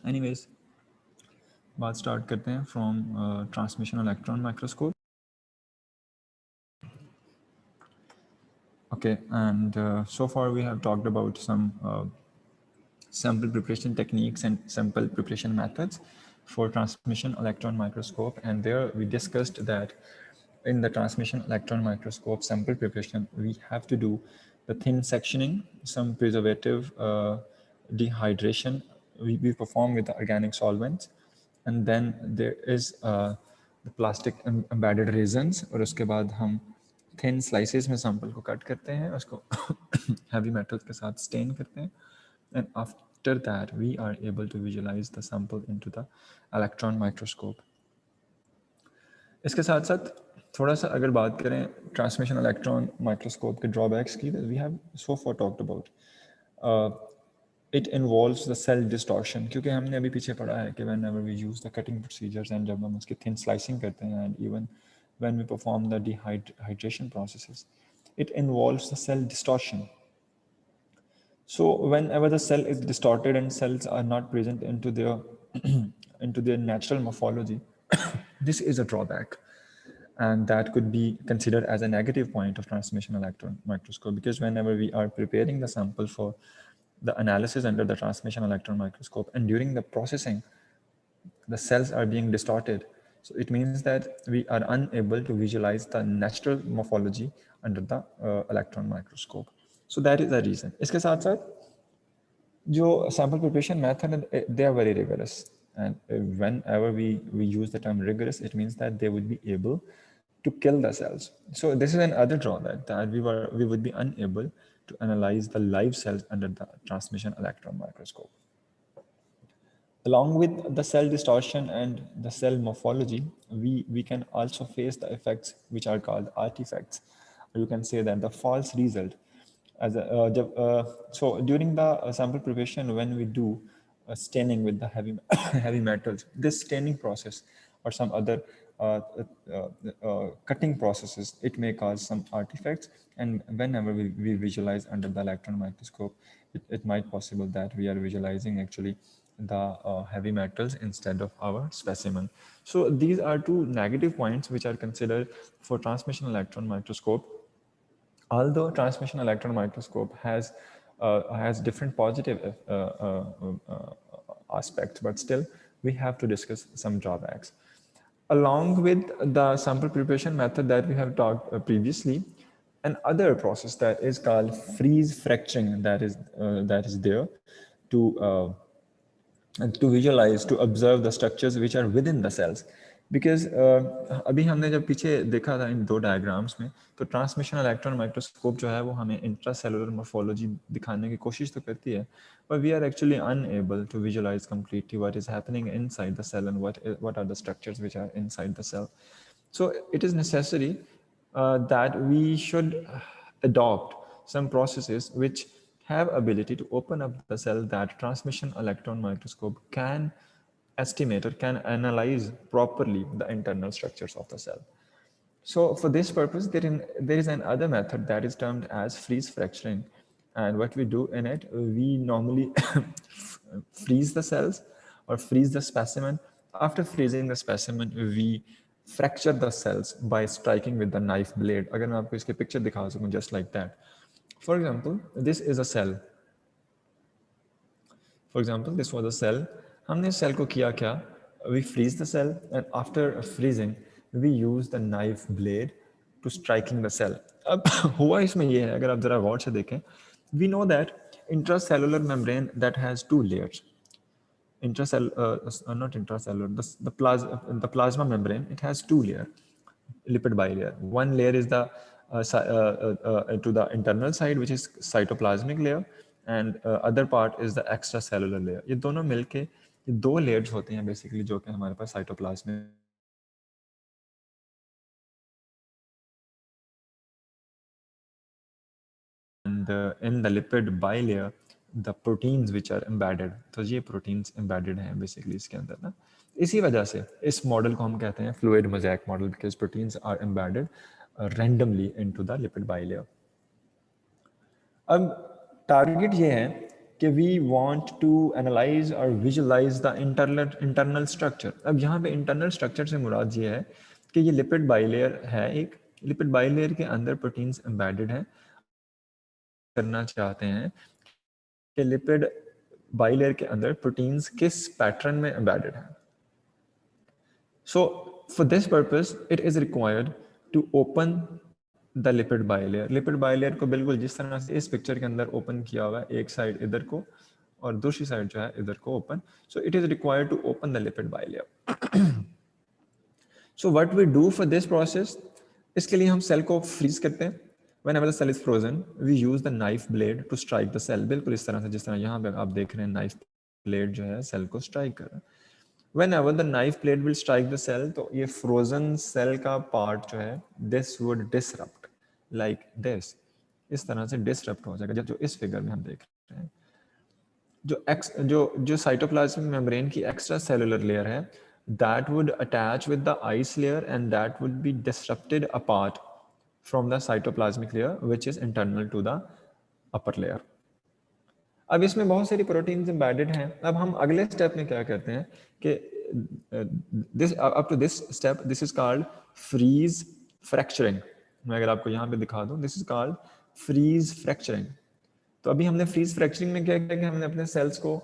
Anyways बात start करते हैं from transmission electron microscope. Okay, and so far we have talked about some sample preparation techniques and sample preparation methods for transmission electron microscope, and there we discussed that in the transmission electron microscope sample preparation we have to do the thin sectioning, some preservative dehydration we perform with the organic solvents, and then there is the plastic embedded resins, और उसके बाद हम thin slices में sample को cut करते हैं, उसको heavy metals के साथ stain करते हैं, and after that we are able to visualize the sample into the electron microscope. इसके साथ साथ थोड़ा सा अगर बात करें ट्रांसमिशन इलेक्ट्रॉन माइक्रोस्कोप के ड्रॉबैक्स की, we have so far talked about it involves the cell distortion, क्योंकि हमने अभी पीछे पढ़ा है कि whenever we use the cutting procedures and जब हम उसकी थिन स्लाइसिंग करते हैं and even when we perform the dehydration processes it involves the cell distortion. So whenever the cell is distorted and cells are not present into their into their natural morphology, this is a drawback, and that could be considered as a negative point of transmission electron microscope, because whenever we are preparing the sample for the analysis under the transmission electron microscope and during the processing the cells are being distorted, so it means that we are unable to visualize the natural morphology under the electron microscope. So that is the reason. इसके साथ साथ जो sample preparation method, they are very rigorous, and whenever we use the term rigorous, it means that they would be able to kill the cells. So this is another drawback, that we would be unable to analyze the live cells under the transmission electron microscope. Along with the cell distortion and the cell morphology, we can also face the effects which are called artifacts, or you can say that the false result. So during the sample preparation, when we do staining with the heavy metals, this staining process or some other cutting processes, it may cause some artifacts. And whenever we visualize under the electron microscope, it might possible that we are visualizing actually the heavy metals instead of our specimen. So these are two negative points which are considered for transmission electron microscope. Although transmission electron microscope has different positive aspects, but still we have to discuss some drawbacks. Along with the sample preparation method that we have talked previously, another process that is called freeze fracturing, that is there to visualize, to observe the structures which are within the cells. Because अभी हमने जब पीछे देखा था इन दो diagrams में, तो transmission electron microscope जो है वो हमें इंट्रासेलुलर मॉर्फोलॉजी दिखाने की कोशिश तो करती है, but we are actually unable to visualize completely what is happening inside the cell and what are the structures which are inside the cell. So it is necessary that we should adopt some processes which have ability to open up the cell, that transmission electron microscope can estimate or can analyze properly the internal structures of the cell. So for this purpose, there is another method that is termed as freeze fracturing. And what we do in it, we normally freeze the cells or freeze the specimen. After freezing the specimen, we fracture the cells by striking with the knife blade. अगर मैं आपको इसकी picture दिखा सकूं, just like that. For example, this is a cell. For example, this was a cell. हमने cell को किया क्या? We freeze the cell, and after freezing, we use the knife blade to striking the cell. अब हुआ इसमें ये है, अगर आप जरा गौर से देखें, we know that intracellular membrane that has two layers. Not intracellular, the plasma membrane, it has two layers, lipid bilayer. One layer is the to the internal side, which is cytoplasmic layer, and other part is the extracellular layer. ये दोनों मिलके ये दो layers होते हैं basically, जो कि हमारे पास cytoplasmic and in the lipid bilayer the proteins which are embedded, तो ये proteins embedded हैं basically इसके अंदर ना. इसी वजह से इस मॉडल को हम कहते हैं fluid mosaic model, because proteins are embedded randomly into the lipid bilayer. अब टारगेट ये है कि वी वांट टू एनालाइज और विजुलाइज द इंटरनल स्ट्रक्चर। अब यहाँ पे इंटरनल स्ट्रक्चर से मुराद ये है कि ये लिपिड बाइलेयर है, एक लिपिड बाइलेयर के अंदर प्रोटीन्स एम्बेडेड हैं। करना चाहते हैं कि लिपिड बाइलेयर के अंदर प्रोटीन्स किस पैटर्न में एम्बेडेड हैं। So for this purpose, it is required to open the lipid bilayer. Lipid bilayer को बिल्कुल जिस तरह से इस पिक्चर के अंदर ओपन किया हुआ है, एक साइड इधर को और दूसरी साइड जो है इधर को open. So it is required to open the lipid bilayer. So what we do for this process, इसके लिए हम सेल को फ्रीज करते हैं. Whenever the cell is frozen, we use the knife blade to strike the cell. बिल्कुल इस तरह से जिस तरह यहाँ पे आप देख रहे हैं knife blade जो है सेल को स्ट्राइक कर रहा है. Whenever the knife blade will strike the cell, तो ये frozen cell का part जो है this would disrupt like this. इस तरह से disrupt हो जाएगा जो इस फिगर में हम देख रहे हैं. जो साइटोप्लाज्मिक मेम्ब्रेन की एक्स्ट्रा सेलुलर लेयर है, that would attach with the ice layer and that would be disrupted apart from the cytoplasmic layer which is internal to the upper layer. अब इसमें बहुत सारी प्रोटीन्स एम्बेडेड हैं. अब हम अगले स्टेप में क्या करते हैं कि this up to this step this is called freeze fracturing. मैं अगर आपको यहाँ पे दिखा दूँ, this is called freeze fracturing. तो अभी हमने फ्रीज फ्रैक्चरिंग में क्या किया कि हमने अपने सेल्स को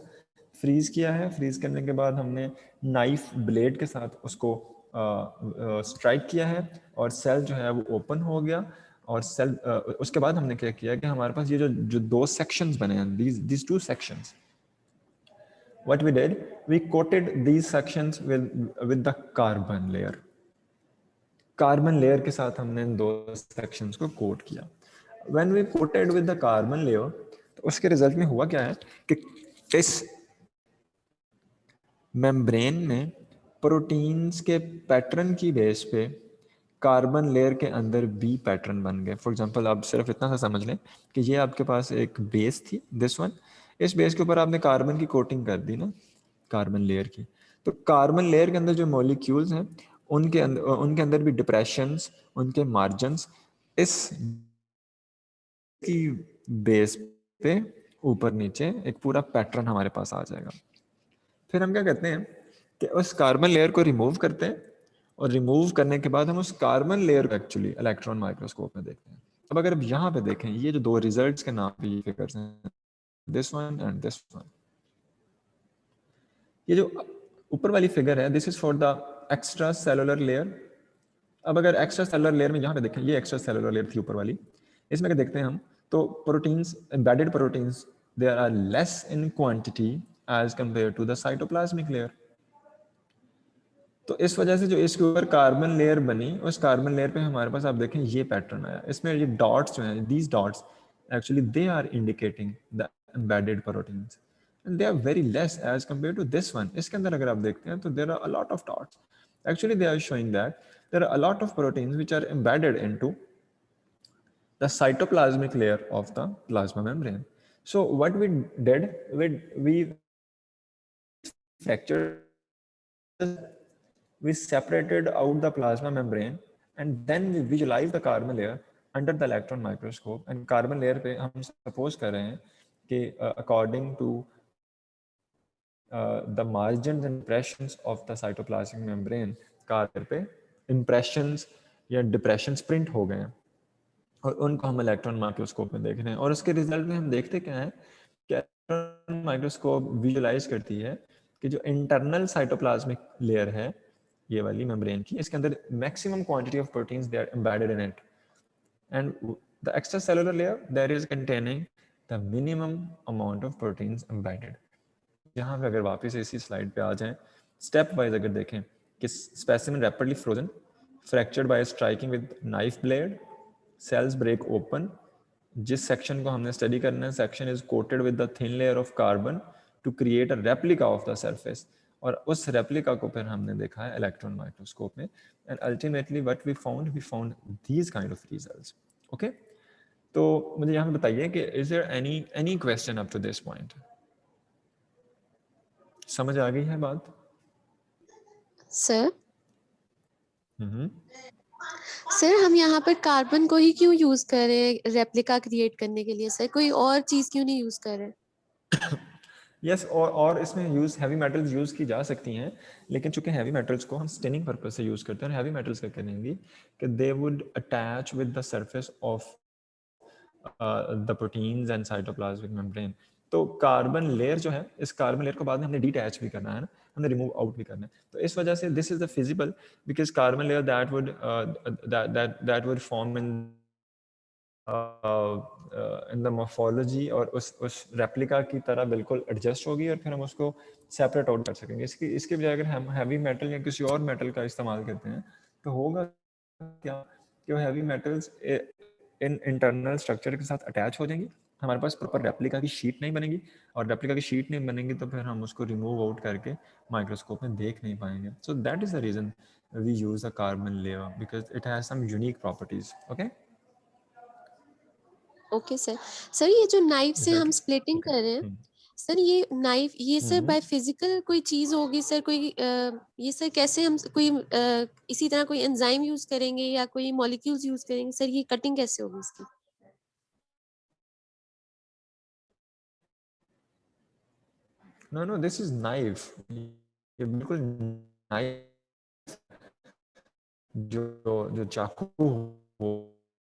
फ्रीज किया है. फ्रीज करने के बाद हमने नाइफ ब्लेड के साथ उसको स्ट्राइक किया है और सेल जो है वो ओपन हो गया. और सेल उसके बाद हमने क्या किया कि हमारे पास ये जो दो सेक्शंस बने हैं, these two sections, what we did, we coated these sections with the carbon layer. Carbon layer के साथ हमने इन दो सेक्शंस को कोट किया. When we coated with the carbon layer, तो उसके रिजल्ट में हुआ क्या है कि इस मेम्ब्रेन में प्रोटीन्स के पैटर्न की बेस पे कार्बन लेयर के अंदर बी पैटर्न बन गए. फॉर एग्जांपल आप सिर्फ इतना सा समझ लें कि ये आपके पास एक बेस थी, दिस वन. इस बेस के ऊपर आपने कार्बन की कोटिंग कर दी ना, कार्बन लेयर की. तो कार्बन लेयर के अंदर जो मॉलिक्यूल्स हैं उनके अंदर भी डिप्रेशंस, उनके मार्जिन्स इस की बेस पे ऊपर नीचे एक पूरा पैटर्न हमारे पास आ जाएगा. फिर हम क्या करते हैं कि उस कार्बन लेयर को रिमूव करते हैं और रिमूव करने के बाद हम उस कार्बन लेयर को एक्चुअली इलेक्ट्रॉन माइक्रोस्कोप में देखते हैं. अब अगर आप यहाँ पे देखें, ये जो दो रिजल्ट्स के नाम पे ये फिगर्स हैं, this one and this one. ये जो ऊपर वाली फिगर है, this is for the extracellular layer. अब अगर एक्स्ट्रा सेलुलर लेयर में यहाँ पे देखें, ये एक्स्ट्रा सेलुलर लेयर थी ऊपर वाली. इसमें अगर देखते हैं हम तो proteins, embedded proteins, they are less in quantity as compare to the cytoplasmic layer. तो इस वजह से जो इसके ऊपर कार्बन लेयर बनी, उस कार्बन लेयर पे हमारे पास आप देखें ये पैटर्न आया. इसमें ये डॉट्स जो हैं, these dots actually they are indicating the embedded proteins and they are very less as compared to this one. इसके अंदर अगर आप देखते हैं तो there are a lot of dots. Actually they are showing that there are a lot of proteins which are embedded into the cytoplasmic layer of the plasma membrane. So what we did, we fractured, we separated out the plasma membrane and then we visualized the carbon layer under the electron microscope. And carbon layer पे हम suppose कर रहे हैं कि according to the margins and impressions of the cytoplasmic membrane carbon पे impressions या depressions print हो गए हैं और उनको हम इलेक्ट्रॉन माइक्रोस्कोप में देख रहे हैं. और उसके रिजल्ट में हम देखते क्या है कि इलेक्ट्रॉन माइक्रोस्कोप विजुलाइज करती है कि जो इंटरनल साइटोप्लाज्मिक लेयर है ये वाली मेम्ब्रेन की, इसके अंदर maximum quantity of proteins they are embedded in it. And the extracellular layer that is containing the minimum amount of proteins embedded. यहाँ पे अगर वापस इसी स्लाइड पे आ जाएं, स्टेप वाइज अगर देखें कि specimen rapidly frozen, fractured by striking with knife blade, cells break open. जिस सेक्शन को हमने स्टडी करना है, section is coated with the thin layer of carbon to create a replica of the surface. और उस रेप्लिका को फिर हमने देखा है इलेक्ट्रॉन माइक्रोस्कोप में. And ultimately what we found these kind of results. Okay, तो मुझे यहाँ पे बताइए कि is there any question up to this point? समझ आ गई है बात? सर सर हम यहाँ पर कार्बन को ही क्यों यूज कर रहे हैं रेप्लिका क्रिएट करने के लिए? सर कोई और चीज क्यों नहीं यूज कर रहे? यस और इसमें यूज हैवी मेटल्स यूज की जा सकती हैं, लेकिन चूंकि हैवी मेटल्स को हम स्टेनिंग पर्पज से यूज करते हैं, हैवी मेटल्स क्या करेंगी कि they would attach with the surface of the proteins and cytoplasmic membrane. तो कार्बन लेयर जो है, इस कार्बन लेयर को बाद में हमने डिटैच भी करना है ना, हमने रिमूव आउट भी करना है। तो इस वजह से this is the feasible because carbon layer that would form in the morphology और उस रेप्लिका की तरह बिल्कुल एडजस्ट होगी और फिर हम उसको सेपरेट आउट कर सकेंगे। इसके बजाय अगर हम हैवी मेटल या किसी और मेटल का इस्तेमाल करते हैं तो होगा क्या कि वो heavy metals in internal structure के साथ अटैच हो जाएंगी, हमारे पास प्रॉपर रेप्लिका की शीट नहीं बनेगी, और रेप्लिका की शीट नहीं बनेगी तो फिर हम उसको रिमूव आउट करके माइक्रोस्कोप में देख नहीं पाएंगे। So that is the reason we use a carbon layer because it has some unique properties. Okay okay sir. Sir ये जो नाइफ से हम स्प्लिटिंग कर रहे हैं, हम्म सर ये नाइफ, ये सर हम्म बाय फिजिकल कोई चीज होगी सर, कोई ये सर कैसे हम कोई इसी तरह कोई एंजाइम यूज करेंगे या कोई मॉलिक्यूल्स यूज करेंगे सर, ये कटिंग कैसे होगी इसकी? नो दिस इज नाइफ, ये बिल्कुल नाइफ जो जो चाकू हो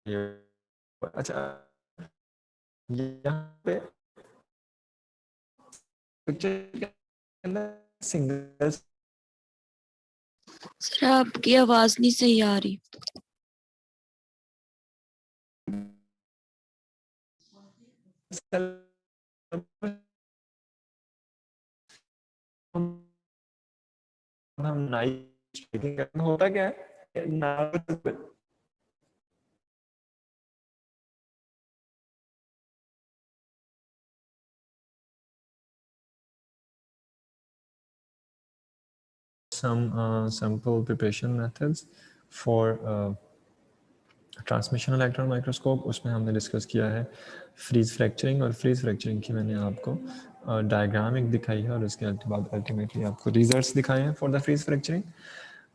ये। अच्छा यहाँ पे पिक्चर के अंदर सिंगल सर आपकी आवाज नहीं सही आ रही। सेल हम नाइफ स्ट्राइकिंग करते हैं, होता क्या है knife some sample preparation methods for transmission electron microscope. उसमें हमने डिस्कस किया है फ्रीज फ्रैक्चरिंग, और फ्रीज फ्रैक्चरिंग की मैंने आपको डायग्राम एक दिखाई है और उसके बाद अल्टीमेटली आपको रिजल्ट्स दिखाए हैं फॉर द फ्रीज फ्रैक्चरिंग।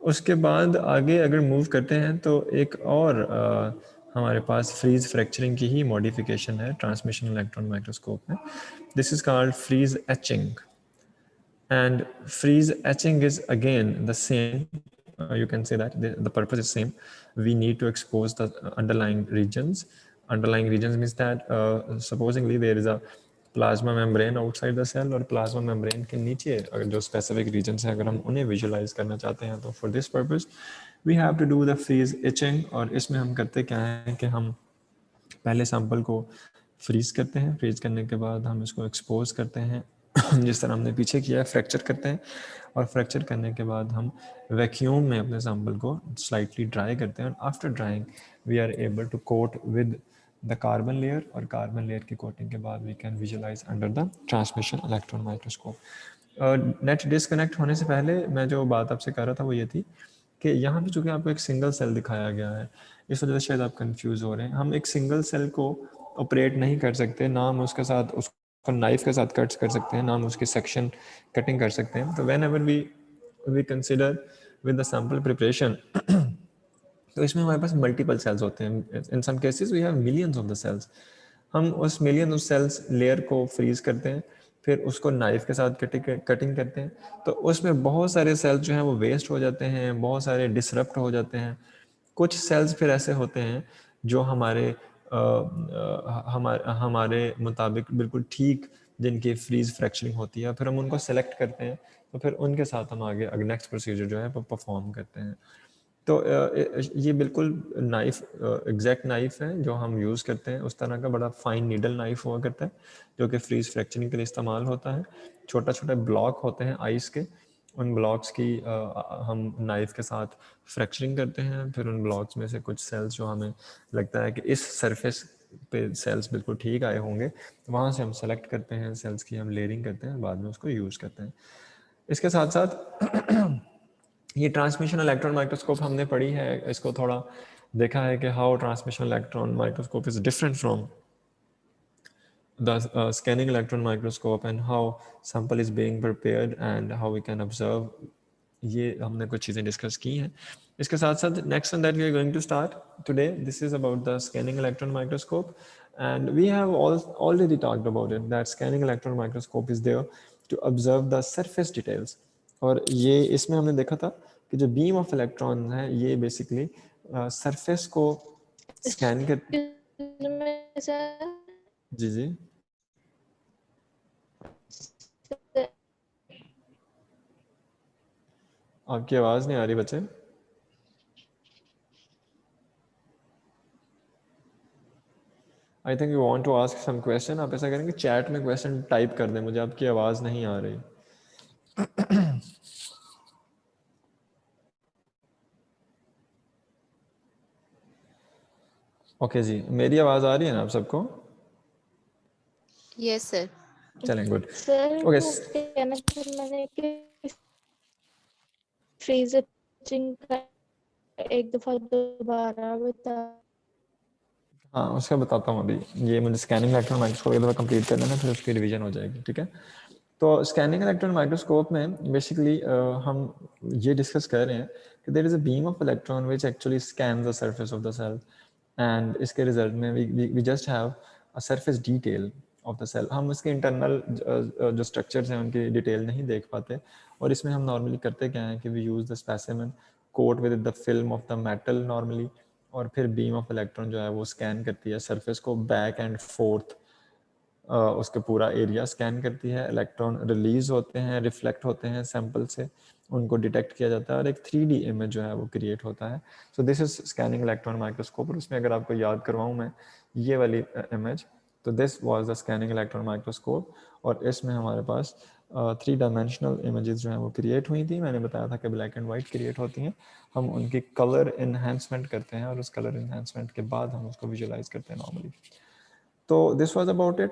उसके बाद आगे अगर मूव करते हैं तो एक और हमारे पास फ्रीज फ्रैक्चरिंग की ही मॉडिफिकेशन है ट्रांसमिशन इलेक्ट्रॉन माइक्रोस्कोप में। This is called freeze etching, and freeze etching is again the same. You can say that the purpose is same. We need to expose the underlying regions. Underlying regions means that supposingly there is a plasma membrane outside the cell, और plasma membrane के नीचे अगर जो specific regions है अगर हम उन्हें visualize करना चाहते हैं तो for this purpose we have to do the freeze etching। और इसमें हम करते क्या है कि हम पहले सैंपल को फ्रीज करते हैं, फ्रीज करने के बाद हम इसको एक्सपोज करते हैं जिस तरह हमने पीछे किया है, फ्रैक्चर करते हैं, और फ्रैक्चर करने के बाद हम वैक्यूम में अपने सैंपल को स्लाइटली ड्राई करते हैं, और after drying we are able to coat with the carbon layer, और कार्बन लेयर की कोटिंग के बाद we can visualise under the transmission electron microscope. Net disconnect होने से पहले मैं जो बात आपसे कर रहा था वो ये थी कि यहाँ पे चूँकि आपको एक सिंगल सेल दिखाया गया है, इस वजह से शायद आप कंफ्यूज हो रहे हैं। हम एक सिंगल सेल को ऑपरेट नहीं कर सकते, ना हम उसके साथ उसको नाइफ के साथ कट कर सकते हैं, ना हम उसकी सेक्शन कटिंग कर सकते हैं। तो whenever we consider with the sample preparation, तो इसमें हमारे पास मल्टीपल सेल्स होते हैं। In some cases we have millions of the cells. हम उस मिलियन ऑफ सेल्स लेयर को फ्रीज करते हैं, फिर उसको नाइफ के साथ कटिंग करते हैं, तो उसमें बहुत सारे सेल्स जो हैं वो वेस्ट हो जाते हैं, बहुत सारे डिसरप्ट हो जाते हैं। कुछ सेल्स फिर ऐसे होते हैं जो हमारे मुताबिक बिल्कुल ठीक जिनकी फ्रीज फ्रैक्चरिंग होती है, फिर हम उनको सेलेक्ट करते हैं, तो फिर उनके साथ हम आगे नेक्स्ट प्रोसीजर जो है वो परफॉर्म करते हैं। तो ये बिल्कुल नाइफ एग्जैक्ट नाइफ है जो हम यूज़ करते हैं, उस तरह का बड़ा फाइन नीडल नाइफ हुआ करता है जो कि फ्रीज फ्रैक्चरिंग के लिए इस्तेमाल होता है। छोटा छोटा ब्लॉक होते हैं आइस के, उन ब्लॉक्स की हम नाइफ के साथ फ्रैक्चरिंग करते हैं, फिर उन ब्लॉक्स में से कुछ सेल्स जो हमें लगता है कि इस सरफेस पे सेल्स बिल्कुल ठीक आए होंगे, वहाँ से हम सेलेक्ट करते हैं सेल्स की, हम लेयरिंग करते हैं, बाद में उसको यूज़ करते हैं। इसके साथ साथ ये ट्रांसमिशन इलेक्ट्रॉन माइक्रोस्कोप हमने पढ़ी है, इसको थोड़ा देखा है कि how transmission electron microscope is different from the scanning electron microscope and how sample is being prepared and how we can observe। ये हमने कुछ चीज़ें डिस्कस की हैं। इसके साथ साथ next one that we are going to start today, this is about the scanning electron microscope. And we have already talked about it, that scanning electron microscope is there to observe the surface details. और ये इसमें हमने देखा था कि जो beam of electron है ये बेसिकली सरफेस को स्कैन कर जी जी आपकी आवाज़ नहीं आ रही बच्चे। I think you want to ask some question. आप ऐसा करेंगे चैट में क्वेश्चन टाइप कर दें, मुझे आपकी आवाज़ नहीं आ रही। ओके जी, मेरी आवाज़ आ रही है ना आप सबको? Yes sir. चलें, गुड। सर ओके, वो कहना था मैंने कि फ्रीज एचिंग का एक दफा दोबारा बता। हाँ उसका बताता हूँ अभी। ये मुझे स्कैनिंग इलेक्ट्रॉन माइक्रोस्कोप एक दफ़ा कंप्लीट कर लेना, फिर उसकी रिवीजन हो जाएगी, ठीक है। तो स्कैनिंग इलेक्ट्रॉन माइक्रोस्कोप में बेसिकली हम ये डिस्कस कर रहे हैं कि there is a beam of electron which actually scan the surface of the cell, and इसके रिजल्ट में we just have a surface detail of the cell. हम उसके इंटरनल जो स्ट्रक्चर्स हैं उनकी डिटेल नहीं देख पाते, और इसमें हम नॉर्मली करते क्या हैं कि we use the specimen coat with the film of the metal normally, और फिर बीम ऑफ इलेक्ट्रॉन जो है वो स्कैन करती है सरफेस को बैक एंड फोर्थ, उसके पूरा एरिया स्कैन करती है। इलेक्ट्रॉन रिलीज होते हैं, रिफ्लेक्ट होते हैं सैंपल से, उनको डिटेक्ट किया जाता है और एक 3D इमेज जो है वो क्रिएट होता है। सो this is scanning electron microscope. और उसमें अगर आपको याद करवाऊँ मैं ये वाली इमेज, तो this was the scanning electron microscope, और इसमें हमारे पास 3 डायमेंशनल इमेजेस जो हैं वो क्रिएट हुई थी। मैंने बताया था कि ब्लैक एंड वाइट क्रिएट होती हैं, हम उनकी कलर इन्हेंसमेंट करते हैं और उस कलर इन्हेंसमेंट के बाद हम उसको विजुलाइज करते हैं नॉर्मली। तो this was about it.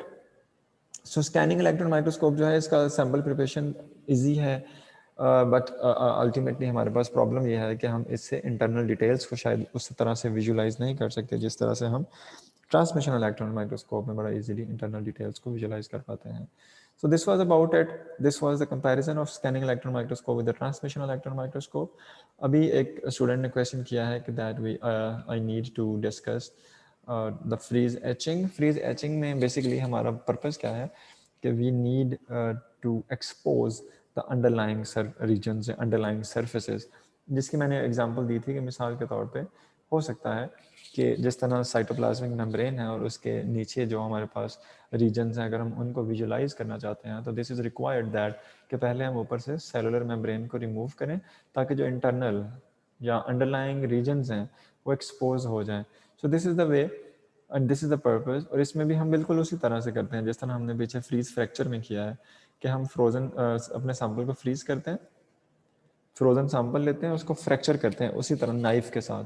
So scanning electron microscope जो है इसका सैम्पल प्रिपरेशन इजी है, बट अल्टीमेटली हमारे पास प्रॉब्लम यह है कि हम इससे इंटरनल डिटेल्स को शायद उस तरह से विजुलाइज नहीं कर सकते जिस तरह से हम ट्रांसमिशन इलेक्ट्रॉन माइक्रोस्कोप में बड़ा इजीली इंटरनल डिटेल्स को विजुलाइज कर पाते हैं। So this was about it. This was the comparison of scanning electron microscope with the transmission electron microscope. अभी एक स्टूडेंट ने क्वेश्चन किया है कि that we I need to discuss the freeze etching. Freeze etching में basically हमारा purpose क्या है कि we need to expose the underlying regions, underlying surfaces, जिसकी मैंने एग्जांपल दी थी कि मिसाल के तौर पे हो सकता है कि जिस तरह साइटोप्लाज्मिक मेम्ब्रेन है और उसके नीचे जो हमारे पास रीजन्स हैं, अगर हम उनको विजुलाइज करना चाहते हैं तो दिस इज़ रिक्वायर्ड दैट कि पहले हम ऊपर से सेलुलर मेम्ब्रेन को रिमूव करें ताकि जो इंटरनल या अंडरलाइंग रीजन्स हैं वो एक्सपोज हो जाएं। So this is the way and this is the purpose. और इसमें भी हम बिल्कुल उसी तरह से करते हैं जिस तरह हमने पीछे फ्रीज फ्रैक्चर में किया है कि हम फ्रोजन अपने सैंपल को फ्रीज करते हैं, फ्रोजन सैंपल लेते हैं, उसको फ्रैक्चर करते हैं उसी तरह नाइफ के साथ।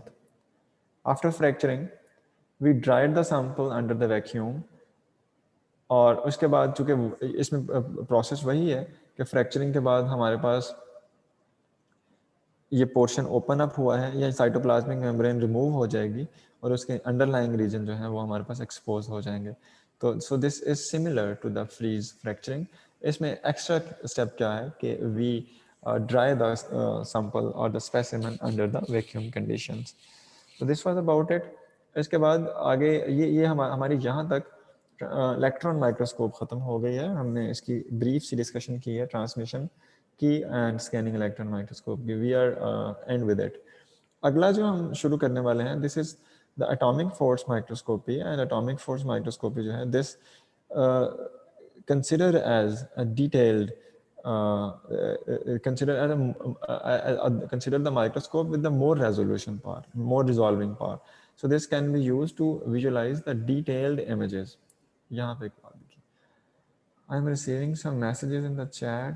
After fracturing, we dried the sample under the vacuum, और उसके बाद चूँकि इसमें प्रोसेस वही है कि फ्रैक्चरिंग के बाद हमारे पास ये पोर्शन ओपन अप हुआ है या साइटोप्लाज्मिक मेम्ब्रेन रिमूव हो जाएगी और उसके अंडरलाइंग रीजन जो है वो हमारे पास एक्सपोज हो जाएंगे। तो so this is similar to the freeze fracturing. इसमें एक्स्ट्रा स्टेप क्या है कि वी ड्राई द सैंपल और the specimen under the vacuum conditions. तो दिस वाज अबाउट इट। इसके बाद आगे ये हमारी यहाँ तक इलेक्ट्रॉन माइक्रोस्कोप ख़त्म हो गई है। हमने इसकी ब्रीफ सी डिस्कशन की है ट्रांसमिशन की एंड स्कैनिंग इलेक्ट्रॉन माइक्रोस्कोप की। We are end with it. अगला जो हम शुरू करने वाले हैं this is the atomic force microscopy. And atomic force microscopy जो है this consider as a detailed consider the microscope with the more resolution power, more resolving power. So this can be used to visualize the detailed images. यहाँ पे एक बात देखिए, I am receiving some messages in the chat.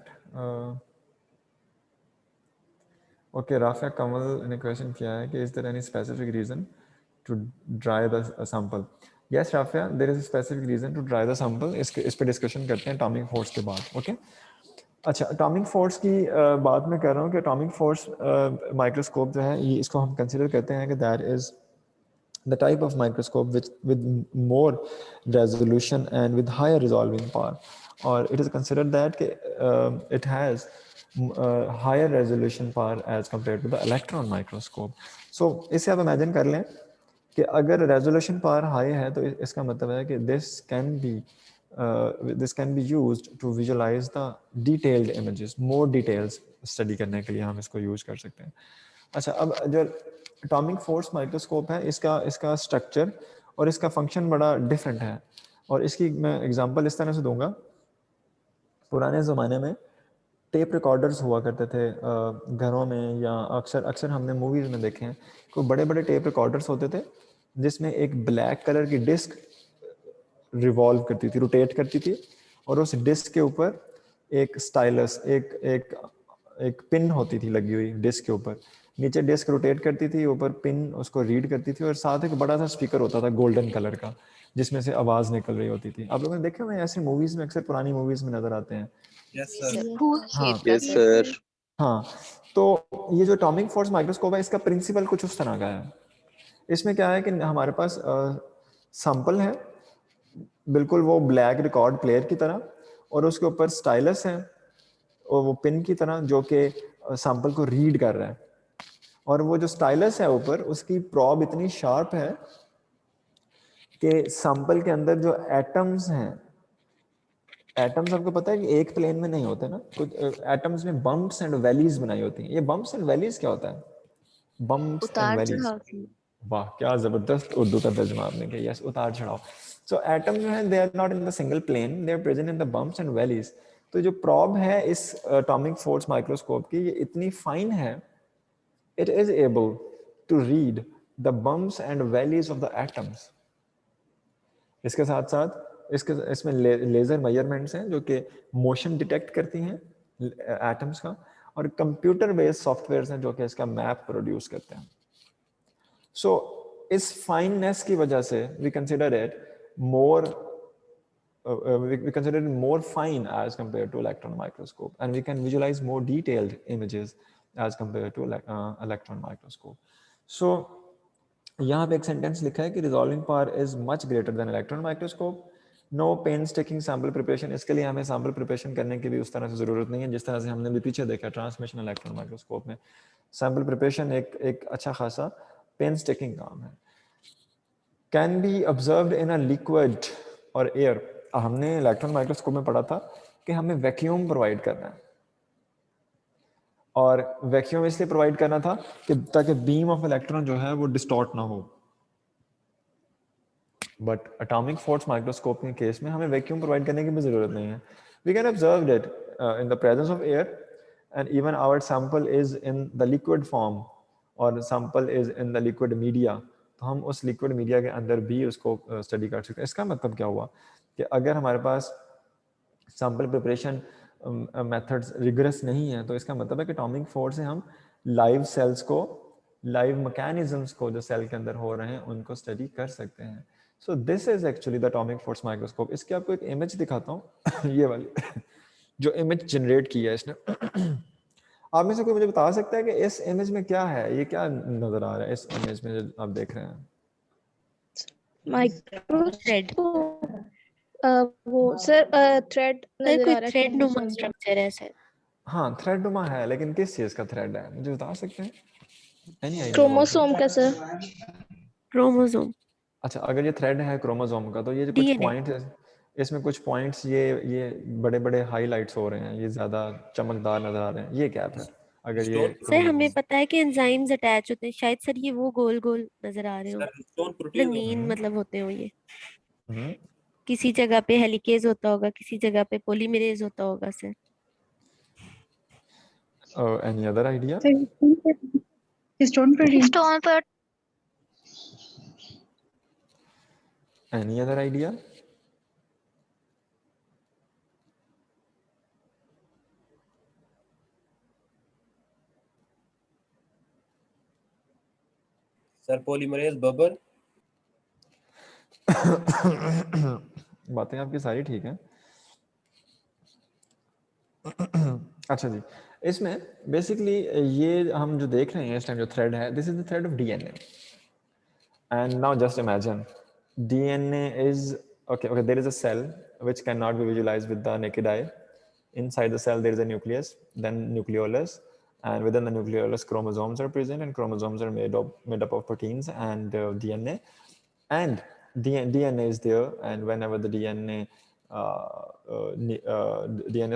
Okay, Rafia Kamal ने question किया है कि is there any specific reason to dry the sample? Yes, Rafia, there is a specific reason to dry the sample. इस पे discussion करते हैं atomic force के बाद. Okay. अच्छा, एटॉमिक फोर्स की बात मैं कर रहा हूँ कि एटॉमिक फोर्स माइक्रोस्कोप जो है ये इसको हम कंसिडर करते हैं कि that is the type of microscope with more resolution and with higher resolving power, और इट इज़ कंसिडर दैट कि it has higher resolution power as compare to the electron microscope. So इससे आप imagine कर लें कि अगर resolution power high है तो इसका मतलब है कि this can be used to visualise the detailed images, more details study करने के लिए हम इसको यूज कर सकते हैं। अच्छा, अब जो एटॉमिक फोर्स माइक्रोस्कोप है, इसका स्ट्रक्चर और इसका फंक्शन बड़ा डिफरेंट है, और इसकी मैं एग्जांपल इस तरह से दूंगा। पुराने ज़माने में टेप रिकॉर्डर्स हुआ करते थे घरों में, या अक्सर हमने मूवीज़ में देखे हैं, कोई बड़े बड़े टेप रिकॉर्डर्स होते थे जिसमें एक ब्लैक कलर की डिस्क रिवॉल्व करती थी, रोटेट करती थी, और उस डिस्क के ऊपर एक स्टाइलस, एक पिन होती थी लगी हुई डिस्क के ऊपर। नीचे डिस्क रोटेट करती थी, ऊपर पिन उसको रीड करती थी, और साथ एक बड़ा सा स्पीकर होता था गोल्डन कलर का जिसमें से आवाज़ निकल रही होती थी। आप लोगों ने देखे हुए ऐसे मूवीज़ में, अक्सर पुरानी मूवीज़ में नज़र आते हैं। Yes sir. फूल हाँ शेप का यस सर। हाँ, तो ये जो एटॉमिक फोर्स माइक्रोस्कोप है, इसका प्रिंसिपल कुछ उस तरह का है। इसमें क्या है कि हमारे पास सैंपल है, बिल्कुल वो ब्लैक रिकॉर्ड प्लेयर की तरह, और उसके ऊपर स्टाइलस है और वो पिन की तरह जो कि सैंपल को रीड कर रहा है। और वो जो स्टाइलस है ऊपर, उसकी प्रॉब इतनी शार्प है कि सैंपल के अंदर जो एटम्स हैं, एटम्स आपको पता है कि एक प्लेन में नहीं होते ना, कुछ एटम्स में बम्प्स एंड वैलीज बनाई होती हैं। ये बम्प्स एंड वैलीज क्या होता है? बम्प्स एंड उतार वैलीज, चढ़ाव से। वाह क्या जबरदस्त उर्दू का तर्जुमा आपने किया। यस, उतार चढ़ाव। सो एटम जो है, they are not in the single plane, they are present in the bumps and valleys. तो जो प्रॉब है इस एटॉमिक फोर्स माइक्रोस्कोप की, ये इतनी फाइन है, it is able to read the bumps and valleys of the atoms. इसके साथ साथ इसमें लेजर मेजरमेंट्स हैं जो कि मोशन डिटेक्ट करती हैं एटम्स का, और कंप्यूटर बेस्ड सॉफ्टवेयर्स हैं जो कि इसका मैप प्रोड्यूस करते हैं। सो इस फाइननेस की वजह से we consider it more we consider it more fine as compared to electron microscope, and we can visualize more detailed images as compared to electron microscope. So यहाँ पे एक सेंटेंस लिखा है कि resolving power is much greater than electron microscope. No painstaking sample preparation. इसके लिए हमें sample preparation करने की भी उस तरह से ज़रूरत नहीं है जिस तरह से हमने भी पीछे देखा ट्रांसमिशन इलेक्ट्रॉन माइक्रोस्कोप में। sample preparation एक अच्छा खासा painstaking काम है। Can be observed in a liquid or air. हमने इलेक्ट्रॉन माइक्रोस्कोप में पढ़ा था कि हमें वैक्यूम प्रोवाइड करना है, और वैक्यूम इसलिए प्रोवाइड करना था कि ताकि बीम ऑफ इलेक्ट्रॉन जो है वो डिस्टॉर्ट ना हो। बट एटॉमिक फोर्स माइक्रोस्कोप के केस में हमें वैक्यूम प्रोवाइड करने की भी जरूरत नहीं है। We can observe it in the presence of air, and even our sample is in the liquid form, और sample is in the liquid media, तो हम उस लिक्विड मीडिया के अंदर भी उसको स्टडी कर सकते हैं। इसका मतलब क्या हुआ कि अगर हमारे पास सैंपल प्रिपरेशन मेथड्स रिगरस नहीं है, तो इसका मतलब है कि एटॉमिक फोर्स से हम लाइव सेल्स को, लाइव मैकेनिज्म्स को जो सेल के अंदर हो रहे हैं उनको स्टडी कर सकते हैं। सो this is actually the atomic force microscope. इसकी आपको एक इमेज दिखाता हूँ ये वाली जो इमेज जनरेट की है इसने। आप में से कोई मुझे बता सकता है कि इस इमेज में क्या है? ये क्या नजर आ रहा है इस इमेज में जो आप देख रहे हैं? थ्रेड वो सर थ्रेड नजर आ रहा है, थ्रेड नुमा chromosome का। स्ट्रक्चर है सर। हाँ, थ्रेड नुमा है, लेकिन किस चीज का थ्रेड है मुझे बता सकते हैं? Any idea about it? Chromosome का सर। क्रोमोसोम। अच्छा, अगर ये थ्रेड है क्रोमोसोम का, तो ये जो कुछ DNA। पॉइंट्स, इसमें कुछ पॉइंट्स ये बड़े बड़े हाईलाइट्स हो रहे हैं, ये ज्यादा चमकदार नजर आ रहे हैं, ये क्या है फिर? अगर ये सर हमें पता है कि एंजाइम्स अटैच होते हैं, शायद सर ये वो गोल गोल नजर आ रहे हो, स्टोन प्रोटीन रंगीन मतलब होते हो ये। हम्म, किसी जगह पे हेलिकेज होता होगा, किसी जगह पे पॉलीमरेज होता होगा sir. Any other idea? Histone protein. Any other idea? Sir polymerase bubble. बातें आपकी सारी ठीक हैं। अच्छा जी, इसमें बेसिकली ये हम जो देख रहे हैं इस टाइम जो थ्रेड है, this is the thread of DNA. And now just imagine, DNA is, okay, there is a cell which cannot be visualized with the naked eye. Inside the cell, there is a nucleus, then nucleolus, and within the nucleus chromosomes are present, and chromosomes are made up of proteins and DNA, and DNA is there, and whenever the DNA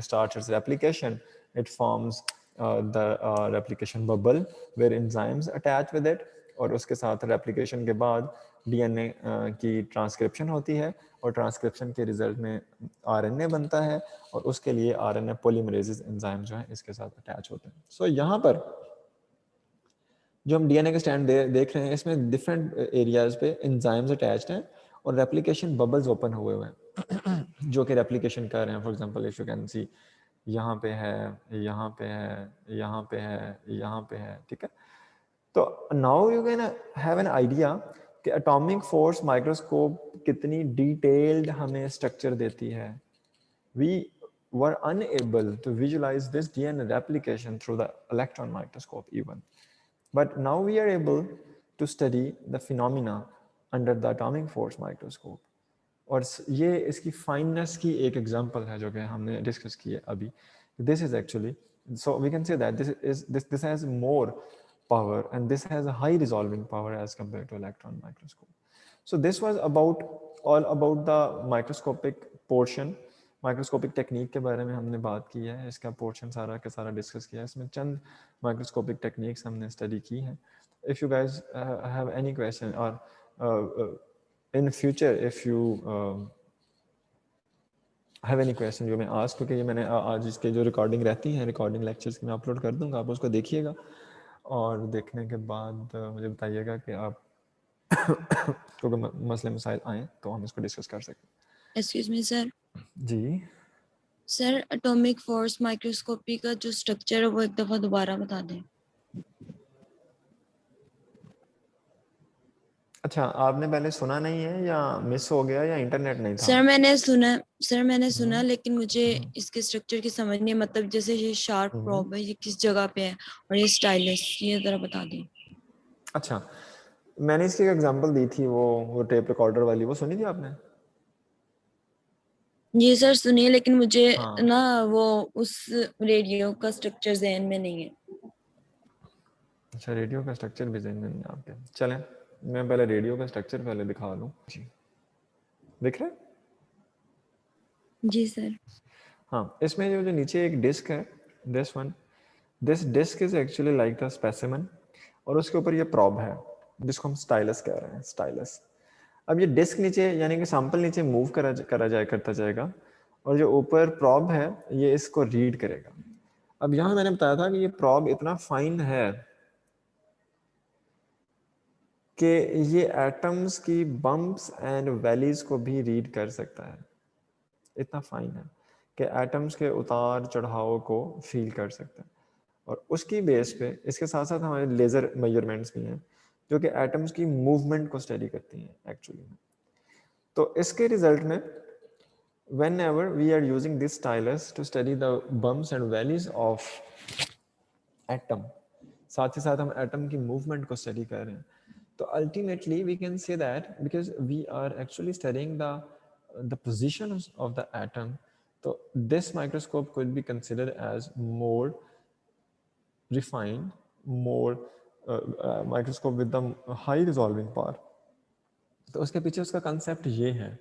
starts its replication, it forms the replication bubble where enzymes attach with it, और उसके साथ replication के बाद DNA की transcription होती है, और transcription के रिजल्ट में RNA बनता है, और उसके लिए RNA पोलीमरेजेस एंजाइम जो है इसके साथ अटैच होते हैं. सो यहाँ पर जो हम DNA के स्टैंड देख रहे हैं, इसमें डिफरेंट एरियाज पे एंजाइम्स अटैच्ड हैं और रेप्लिकेशन बबल्स ओपन हुए हुए हैं जो कि रेप्लिकेशन कर रहे हैं. For example if you can see, यहाँ पे है, यहाँ पे है, यहाँ पे है, यहाँ पे है, ठीक है. तो now you can have an idea कि एटॉमिक फोर्स माइक्रोस्कोप कितनी डिटेल्ड हमें स्ट्रक्चर देती है. We were unable to visualize this DNA replication through the electron microscope even. But now we are able to study the phenomena under the atomic force microscope. और ये इसकी fineness की एक example है जो कि हमने डिस्कस की है अभी. This is actually, so we can say that this has more power and this has a high resolving power as compared to electron microscope. So this was all about the microscopic portion. Microscopic technique के बारे में हमने बात की है, इसका portion सारा का सारा डिस्कस किया है. इसमें चंद माइक्रोस्कोपिक टेक्निक्स हमने स्टडी की हैं. If you guys have any question और in future if you have any question you may ask, क्योंकि ये मैंने आज इसके जो रिकॉर्डिंग रहती हैं, रिकॉर्डिंग लेक्चर्स की मैं अपलोड कर दूंगा, आप उसको देखिएगा और देखने के बाद मुझे बताइएगा कि आप क्योंकि मसले मसाइल आएँ तो हम इसको डिस्कस कर सकें. Excuse me sir. जी सर, एटॉमिक फोर्स माइक्रोस्कोपी का जो स्ट्रक्चर है वो एक दफा दोबारा बता दें. अच्छा, आपने पहले सुना नहीं है या मिस हो गया या इंटरनेट नहीं था? सर मैंने सुना लेकिन मुझे इसके स्ट्रक्चर की समझ नहीं, मतलब जैसे ये शार्प प्रॉब है, ये किस जगह पे है, और ये स्टाइलस, ये जरा बता दें. अच्छा, मैंने इसकी एक एग्जांपल दी थी, वो टेप रिकॉर्डर वाली, वो सुनी थी आपने? जी सर सुनिए, लेकिन मुझे हाँ. ना वो उस रेडियो का स्ट्रक्चर ज़हन में नहीं है. अच्छा, रेडियो का स्ट्रक्चर भी ज़हन में नहीं है आपके. चलें, मैं पहले रेडियो का स्ट्रक्चर पहले दिखा दूं. जी दिख रहा है? जी सर. हाँ, इसमें जो नीचे एक डिस्क है, this disc is actually like the specimen, और उसके ऊपर ये प्रॉब है जिसको हम स्टाइलस कह रहे हैं, स्टाइलस. अब ये डिस्क नीचे यानी कि सैंपल नीचे मूव करता जाएगा, और जो ऊपर प्रॉब है ये इसको रीड करेगा. अब यहाँ मैंने बताया था कि ये प्रॉब इतना फाइन है कि ये एटम्स की बम्प्स एंड वैलीज को भी रीड कर सकता है. इतना फाइन है कि एटम्स के उतार चढ़ाव को फील कर सकता है. और उसकी बेस पे इसके साथ साथ हमारे लेज़र मेजरमेंट्स भी हैं जो कि एटम्स की मूवमेंट को स्टडी करती हैं एक्चुअली. तो इसके रिजल्ट में whenever we are using this stylus to study the bumps and valleys of atom, साथ ही साथ हम एटम की मूवमेंट को स्टडी कर रहे हैं. तो ultimately we can say that because we are actually studying the position of the atom, so this microscope could be considered as more refined, more microscope with the high resolving power. तो उसके पीछे उसका concept ये है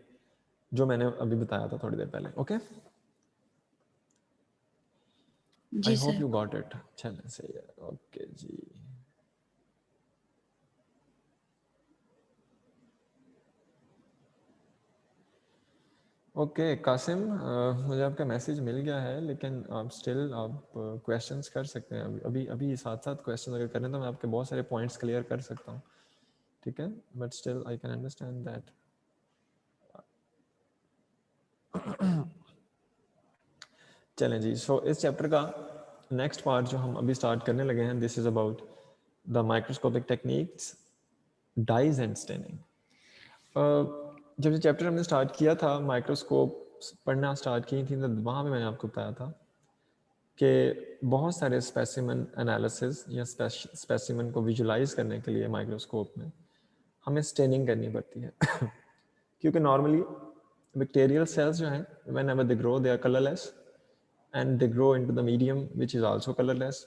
जो मैंने अभी बताया था थोड़ी देर पहले. Okay, I hope you got it. चलें, सही है. ओके जी. ओके कासिम, मुझे आपका मैसेज मिल गया है, लेकिन आप स्टिल आप क्वेश्चंस कर सकते हैं. अभी साथ साथ क्वेश्चन अगर करें तो मैं आपके बहुत सारे पॉइंट्स क्लियर कर सकता हूँ, ठीक है. But still I can understand that. चलें जी. सो इस चैप्टर का नेक्स्ट पार्ट जो हम अभी स्टार्ट करने लगे हैं, this is about the microscopic techniques, dyes and staining. जब ये चैप्टर हमने स्टार्ट किया था, माइक्रोस्कोप पढ़ना स्टार्ट की थी, तो वहाँ पे मैंने आपको बताया था कि बहुत सारे स्पेसिमन एनालिसिस या स्पेसिमन को विजुलाइज करने के लिए माइक्रोस्कोप में हमें स्टेनिंग करनी पड़ती है क्योंकि नॉर्मली बैक्टीरियल सेल्स जो हैं, whenever they grow they are colorless and they grow into the medium which is also colorless,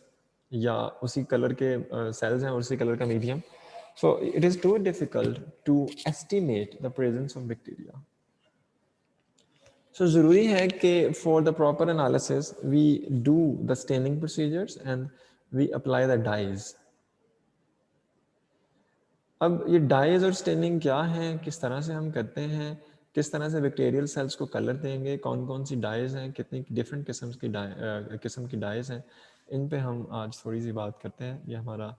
या उसी कलर के सेल्स हैं और उसी कलर का medium. So it is too difficult to estimate the presence of bacteria. So ज़रूरी है कि for the proper analysis we do the staining procedures and we apply the dyes. अब ये डाइज और स्टेनिंग क्या है, किस तरह से हम करते हैं, किस तरह से बैक्टीरियल सेल्स को कलर देंगे, कौन कौन सी डाइज हैं, कितनी डिफरेंट किस्म की डाइज हैं, इन पे हम आज थोड़ी सी बात करते हैं. ये हमारा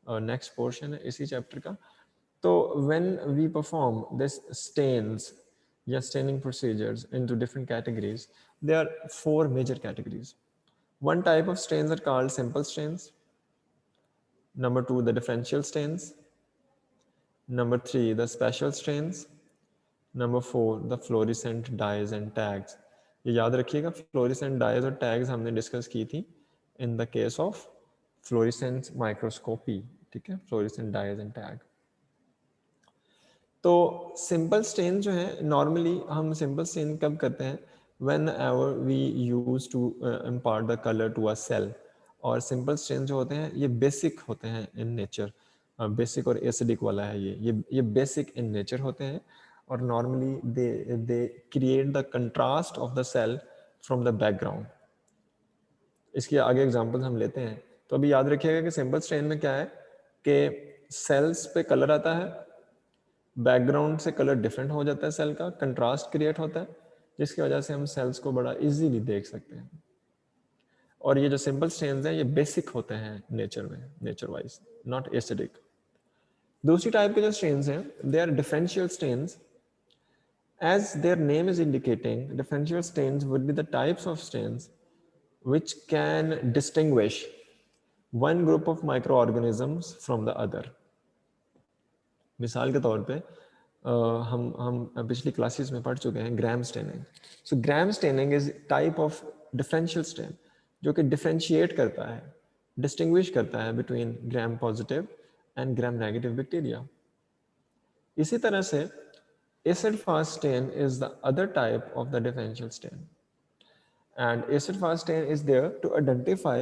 नेक्स्ट पोर्शन है इसी चैप्टर का. तो when we perform this stains या staining procedures into different categories, there are 4 major categories. One type of stains are called simple stains. Number 2, the differential stains. Number 3, the special stains. Number 4, the fluorescent dyes and tags. ये याद रखिएगा, fluorescent dyes और tags हमने discuss की थी in the case of fluorescence microscopy. ठीक है, fluorescent dyes and tag. तो सिंपल स्टेन जो है, नॉर्मली हम सिंपल स्टेन कब करते हैं, whenever we use to impart the colour to a cell. और सिंपल स्टेन जो होते हैं ये बेसिक होते हैं इन नेचर, बेसिक और एसिडिक वाला है ये बेसिक इन नेचर होते हैं. और normally they create the contrast of the cell from the background. इसके आगे एग्जांपल्स हम लेते हैं. तो अभी याद रखिएगा कि सिंपल स्टेन में क्या है कि सेल्स पे कलर आता है, बैकग्राउंड से कलर डिफरेंट हो जाता है, सेल का कंट्रास्ट क्रिएट होता है, जिसकी वजह से हम सेल्स को बड़ा इजीली देख सकते हैं. और ये जो सिंपल स्टेन्स हैं ये बेसिक होते हैं नेचर में, नेचर वाइज, नॉट एसिडिक. दूसरी टाइप के जो स्टेन्स हैं they are differential stains. As their name is indicating, differential stains would be the types of stains which can distinguish one group of microorganisms from the other. मिसाल के तौर पे हम पिछली क्लासेस में पढ़ चुके हैं gram staining. So gram staining is type of differential stain जो कि डिफरेंशिएट करता है, डिस्टिंग्विश करता है between gram positive and gram negative bacteria. इसी तरह से acid fast stain is the other type of the differential stain. And acid fast stain is there to identify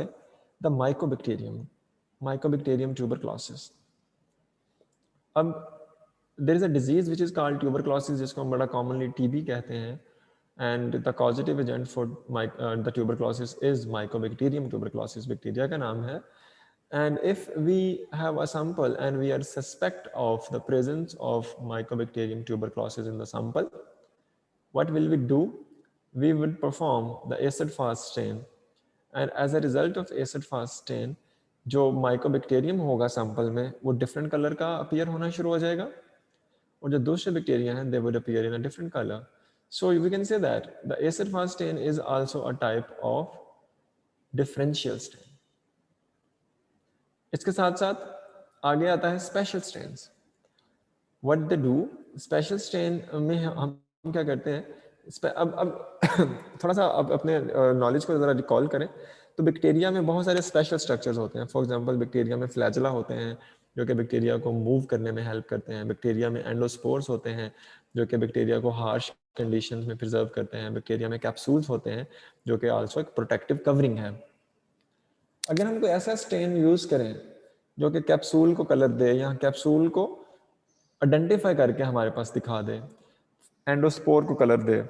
the Mycobacterium tuberculosis. अब there is a disease which is called tuberculosis, जिसको हम बड़ा commonly TB कहते हैं, and the causative agent for the tuberculosis is Mycobacterium tuberculosis, bacteria का नाम है. And if we have a sample and we are suspect of the presence of Mycobacterium tuberculosis in the sample, what will we do? We would perform the acid fast stain, and as a result of acid fast stain जो Mycobacterium होगा sample में वो different colour का appear होना शुरू हो जाएगा, और जो दूसरे बैक्टीरिया हैं they would appear in a different color. So we can say that the acid fast stain is also a type of differential stain. इसके साथ साथ आगे आता है special stains. What they do, special stain में हम क्या करते हैं, अब थोड़ा सा अब अपने नॉलेज को ज़रा रिकॉल करें. तो बैक्टीरिया में बहुत सारे स्पेशल स्ट्रक्चर्स होते हैं. फॉर एग्जांपल बैक्टीरिया में फ्लैजेला होते हैं जो कि बैक्टीरिया को मूव करने में हेल्प करते हैं. बैक्टीरिया में एंडोस्पोर्स होते हैं जो कि बैक्टीरिया को हार्श कंडीशंस में प्रिजर्व करते हैं. बैक्टीरिया में कैप्सूल्स होते हैं जो कि आल्सो एक प्रोटेक्टिव कवरिंग है. अगर हम कोई ऐसा स्टेन यूज़ करें जो कि कैप्सूल को कलर दे या कैप्सूल को आइडेंटिफाई करके हमारे पास दिखा दे, एंडोस्पोर को कलर दे,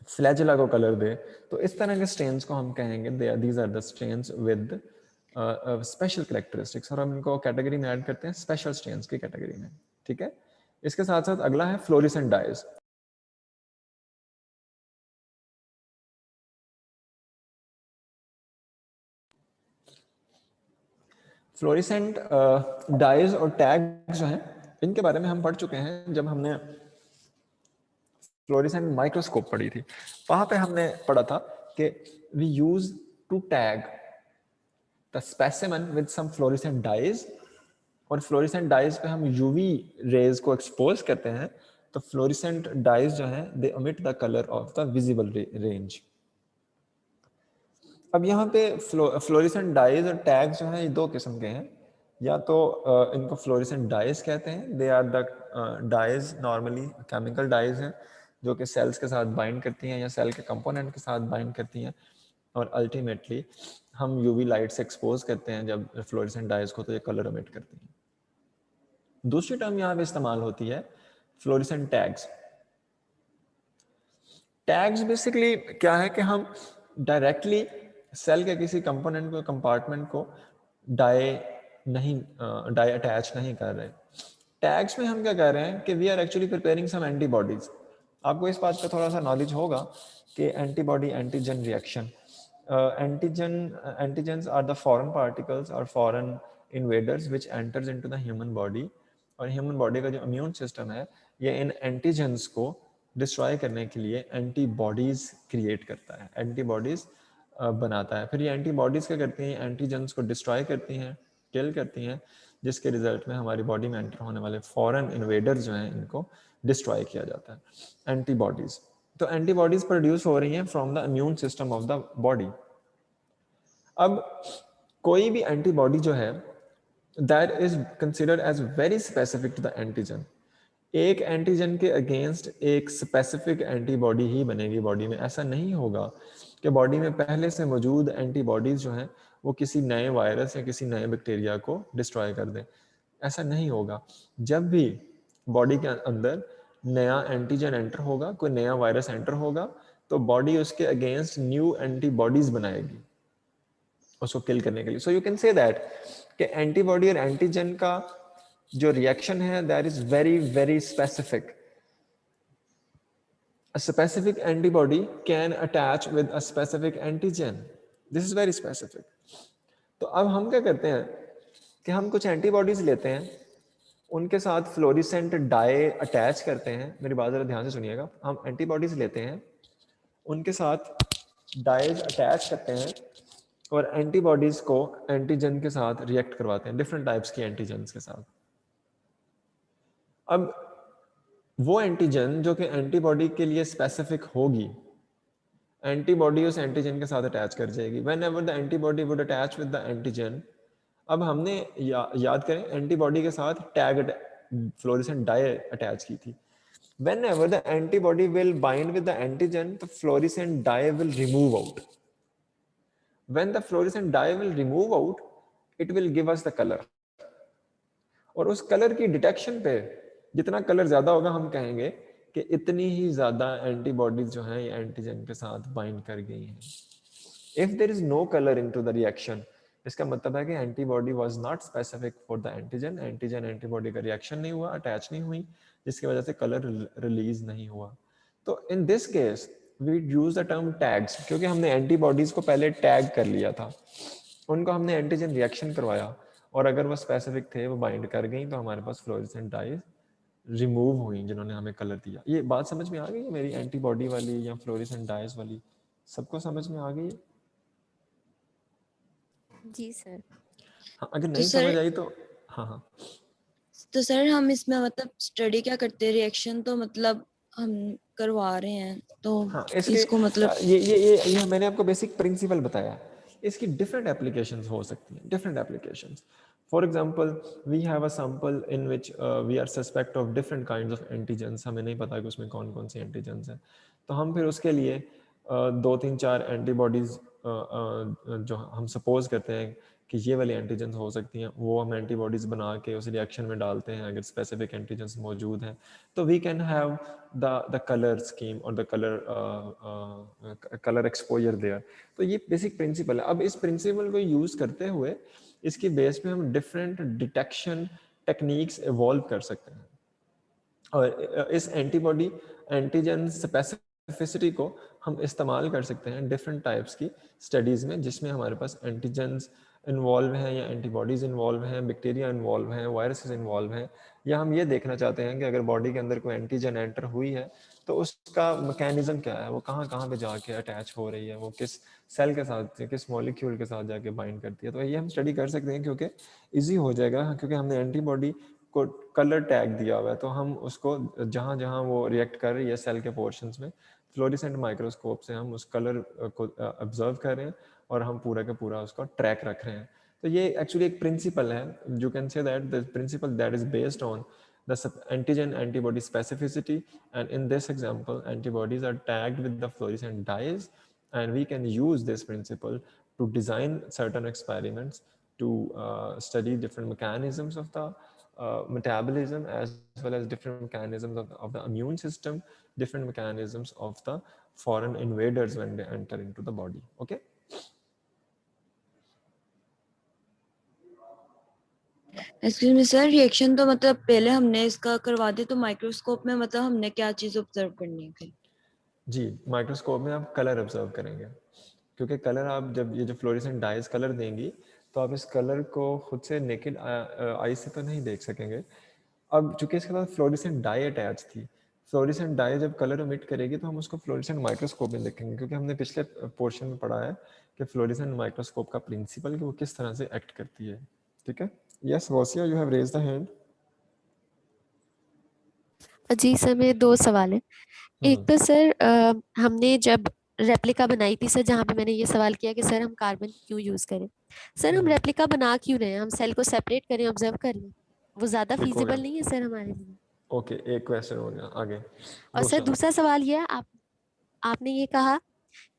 फ्लैजेला को कलर दे, तो इस तरह के स्टेन्स को हम कहेंगे these are the stains with special characteristics. और हम इनको कैटेगरी में ऐड करते हैं स्पेशल स्टेन्स की कैटेगरी में. ठीक है. इसके साथ साथ अगला है फ्लोरेसेंट डाइज. फ्लोरेसेंट डाइज और टैग्स जो हैं इनके बारे में हम पढ़ चुके हैं जब हमने फ्लोरेसेंट माइक्रोस्कोप पढ़ी थी. वहां पे हमने पढ़ा था कि we use to tag the specimen with some fluorescent dyes, और फ्लोरेसेंट डाइज पे हम यूवी रेज को एक्सपोज करते हैं तो फ्लोरेसेंट डाइज जो हैं दे emit the colour of the visible range. अब यहाँ पे फ्लोरेसेंट डाइज और टैग्स जो हैं ये 2 किस्म के हैं. या तो इनको फ्लोरेसेंट डाइज कहते हैं, they are the dyes normally chemical dyes हैं जो कि सेल्स के साथ बाइंड करती हैं या सेल के कंपोनेंट के साथ बाइंड करती हैं, और अल्टीमेटली हम यूवी लाइट से एक्सपोज करते हैं जब फ्लोरेसेंट डाइज को, तो ये कलर एमिट करती हैं। दूसरी टर्म यहाँ पे इस्तेमाल होती है फ्लोरेसेंट टैग्स। टैग्स बेसिकली क्या है कि हम डायरेक्टली सेल के किसी कंपोनेंट को, कंपार्टमेंट को डाई अटैच नहीं कर रहे। टैग्स में हम क्या कर रहे हैं कि we are actually preparing some antibodies. आपको इस बात का थोड़ा सा नॉलेज होगा कि antibody antigen reaction, antigens are the foreign particles और foreign invaders which enters into the human body, और ह्यूमन बॉडी का जो इम्यून सिस्टम है ये इन एंटीजेंस को डिस्ट्रॉय करने के लिए एंटीबॉडीज क्रिएट करता है, एंटीबॉडीज बनाता है। फिर ये एंटीबॉडीज क्या करती हैं, एंटीजेंस को डिस्ट्रॉय करती हैं, किल करती हैं, जिसके रिजल्ट में हमारी बॉडी में एंटर होने वाले फॉरेन इन्वेडर्स जो हैं इनको डिस्ट्रॉय किया जाता है, एंटीबॉडीज। तो एंटीबॉडीज प्रोड्यूस हो रही हैं from the immune system of the body. अब कोई भी एंटीबॉडी जो है that is considered as very specific to the antigen. एक एंटीजन के अगेंस्ट एक स्पेसिफिक एंटीबॉडी ही बनेगी बॉडी में। ऐसा नहीं होगा कि बॉडी में पहले से मौजूद एंटीबॉडीज जो हैं वो किसी नए वायरस या किसी नए बैक्टीरिया को डिस्ट्रॉय कर दें। ऐसा नहीं होगा। जब भी बॉडी के अंदर नया एंटीजन एंटर होगा, कोई नया वायरस एंटर होगा, तो बॉडी उसके अगेंस्ट न्यू एंटीबॉडीज बनाएगी उसको किल करने के लिए। So you can say that कि एंटीबॉडी और एंटीजन का जो रिएक्शन है that is very very specific. A specific antibody can attach with a specific antigen. This is very specific. तो अब हम क्या करते हैं कि हम कुछ एंटीबॉडीज लेते हैं, उनके साथ फ्लोरिसेंट डाई अटैच करते हैं। मेरी बात जरा ध्यान से सुनिएगा। हम एंटीबॉडीज लेते हैं, उनके साथ डाइज अटैच करते हैं और एंटीबॉडीज को एंटीजन के साथ रिएक्ट करवाते हैं, डिफरेंट टाइप्स की एंटीजन्स के साथ। अब वो एंटीजन जो कि एंटीबॉडी के लिए स्पेसिफिक होगी, एंटीबॉडी उस एंटीजन के साथ अटैच कर जाएगी। When ever the antibody would attach with the antigen, अब हमने याद करें एंटीबॉडी के साथ टैग फ्लोरेसेंट डाई अटैच की थी। Whenever the antibody will bind with the antigen, the fluorescent dye will remove out. When the fluorescent dye will remove out, it will give us the colour. और उस colour की detection पे जितना colour ज्यादा होगा, हम कहेंगे कि इतनी ही ज्यादा एंटीबॉडीज जो हैं ये एंटीजन के साथ बाइंड कर गई हैं। If there is no colour into the reaction, इसका मतलब है कि antibody was not specific for the antigen. Antigen antibody का रिएक्शन नहीं हुआ, अटैच नहीं हुई, जिसकी वजह से कलर रिलीज नहीं हुआ। तो in this case we use the term tags, क्योंकि हमने एंटीबॉडीज को पहले टैग कर लिया था, उनको हमने एंटीजन रिएक्शन करवाया, और अगर वो स्पेसिफिक थे, वो बाइंड कर गई, तो हमारे पास फ्लोरेसेंट डाइज रिमूव हुई जिन्होंने हमें कलर दिया। ये बात समझ में आ गई है मेरी, एंटीबॉडी वाली या फ्लोरेसेंट डाइज वाली? सबको समझ में आ गई है? जी सर। हाँ, अगर तो नहीं सर समझ आई तो हाँ। तो सर हम इसमें मतलब स्टडी क्या करते हैं, रिएक्शन तो मतलब हम करवा रहे हैं, तो हाँ, इसके इसको मतलब ये मैंने आपको बेसिक प्रिंसिपल बताया। इसकी डिफरेंट एप्लीकेशंस हो सकती हैं, different applications. For example we have a sample in which we are suspect of different kinds of antigens. हमें नहीं पता कि उसमें कौन कौन सी एंटीजेंस हैं, तो हम फिर उसके लिए 2-3-4 एंटीबॉडीज जो हम सपोज करते हैं कि ये वाली एंटीजेंस हो सकती हैं, वो हम एंटीबॉडीज बना के उस रिएक्शन में डालते हैं। अगर स्पेसिफिक एंटीजेंस मौजूद हैं तो we can have the colour scheme और द कलर एक्सपोजर देयर। तो ये बेसिक प्रिंसिपल है। अब इस प्रिंसिपल को यूज करते हुए इसकी बेस पे हम डिफरेंट डिटेक्शन टेक्निक्स इवॉल्व कर सकते हैं, और इस एंटीबॉडी एंटीजन स्पेसिफिसिटी को हम इस्तेमाल कर सकते हैं डिफरेंट टाइप्स की स्टडीज़ में, जिसमें हमारे पास एंटीजेंस इन्वॉल्व हैं या एंटीबॉडीज़ इन्वॉल्व हैं, बैक्टीरिया इन्वॉल्व हैं, वायरसेस इन्वॉल्व हैं, या हम ये देखना चाहते हैं कि अगर बॉडी के अंदर कोई एंटीजन एंटर हुई है तो उसका मैकेनिज्म क्या है, वो कहाँ कहाँ पे जाके अटैच हो रही है, वो किस सेल के साथ, किस मॉलिक्यूल के साथ जाके बाइंड करती है। तो ये हम स्टडी कर सकते हैं, क्योंकि ईजी हो जाएगा, क्योंकि हमने एंटीबॉडी को कलर टैग दिया हुआ है, तो हम उसको जहाँ जहाँ वो रिएक्ट कर रही है सेल के पोर्शंस में, फ्लोरेसेंट माइक्रोस्कोप से हम उस कलर को ऑब्जर्व कर रहे हैं और हम पूरा का पूरा उसको ट्रैक रख रहे हैं। तो ये एक्चुअली एक प्रिंसिपल है, you can say that the principal that is based on the antigen antibody specificity, and in this example antibodies are tagged with the fluorescent dyes, and we can use this principle to design certain experiments to study different mechanisms of the metabolism as well as different mechanisms of the immune system, different mechanisms of the foreign invaders when they enter into the body. Okay. Excuse me sir, reaction तो मतलब पहले हमने इसका करवा दे तो microscope में मतलब हमने क्या चीज ऑब्जर्व करनी है फिर? जी, माइक्रोस्कोप में आप कलर ऑब्जर्व करेंगे, क्योंकि कलर आप जब ये जो फ्लोरेसेंट डाइज कलर देंगी तो आप इस कलर को खुद से नेकेड आई से तो नहीं देख सकेंगे। अब चूंकि इसके बाद फ्लोरेसेंट डाई अटैच थी, फ्लोरेसेंट डाई जब कलर इमिट करेगी तो हम उसको फ्लोरेसेंट माइक्रोस्कोप में देखेंगे, क्योंकि हमने पिछले पोर्शन में पढ़ा है कि फ्लोरेसेंट माइक्रोस्कोप का प्रिंसिपल कि वो किस तरह से एक्ट करती है। ठीक है। Yes Wasia, you have raised the hand. जी सर, मेरे 2 सवाल है। एक तो सर हमने जब रेप्लिका बनाई थी सर, जहाँ पे मैंने ये सवाल किया कि सर हम कार्बन क्यों यूज करें। सर हम रेप्लिका बना क्यों रहे हैं? हम सेल को सेपरेट करें, ऑब्जर्व कर लें, वो ज्यादा एक हो फीजिबल गया। नहीं है सर हमारे लिए। ओके, एक क्वेश्चन हो गया, आगे। और सर दूसरा सवाल ये है, आपने ये कहा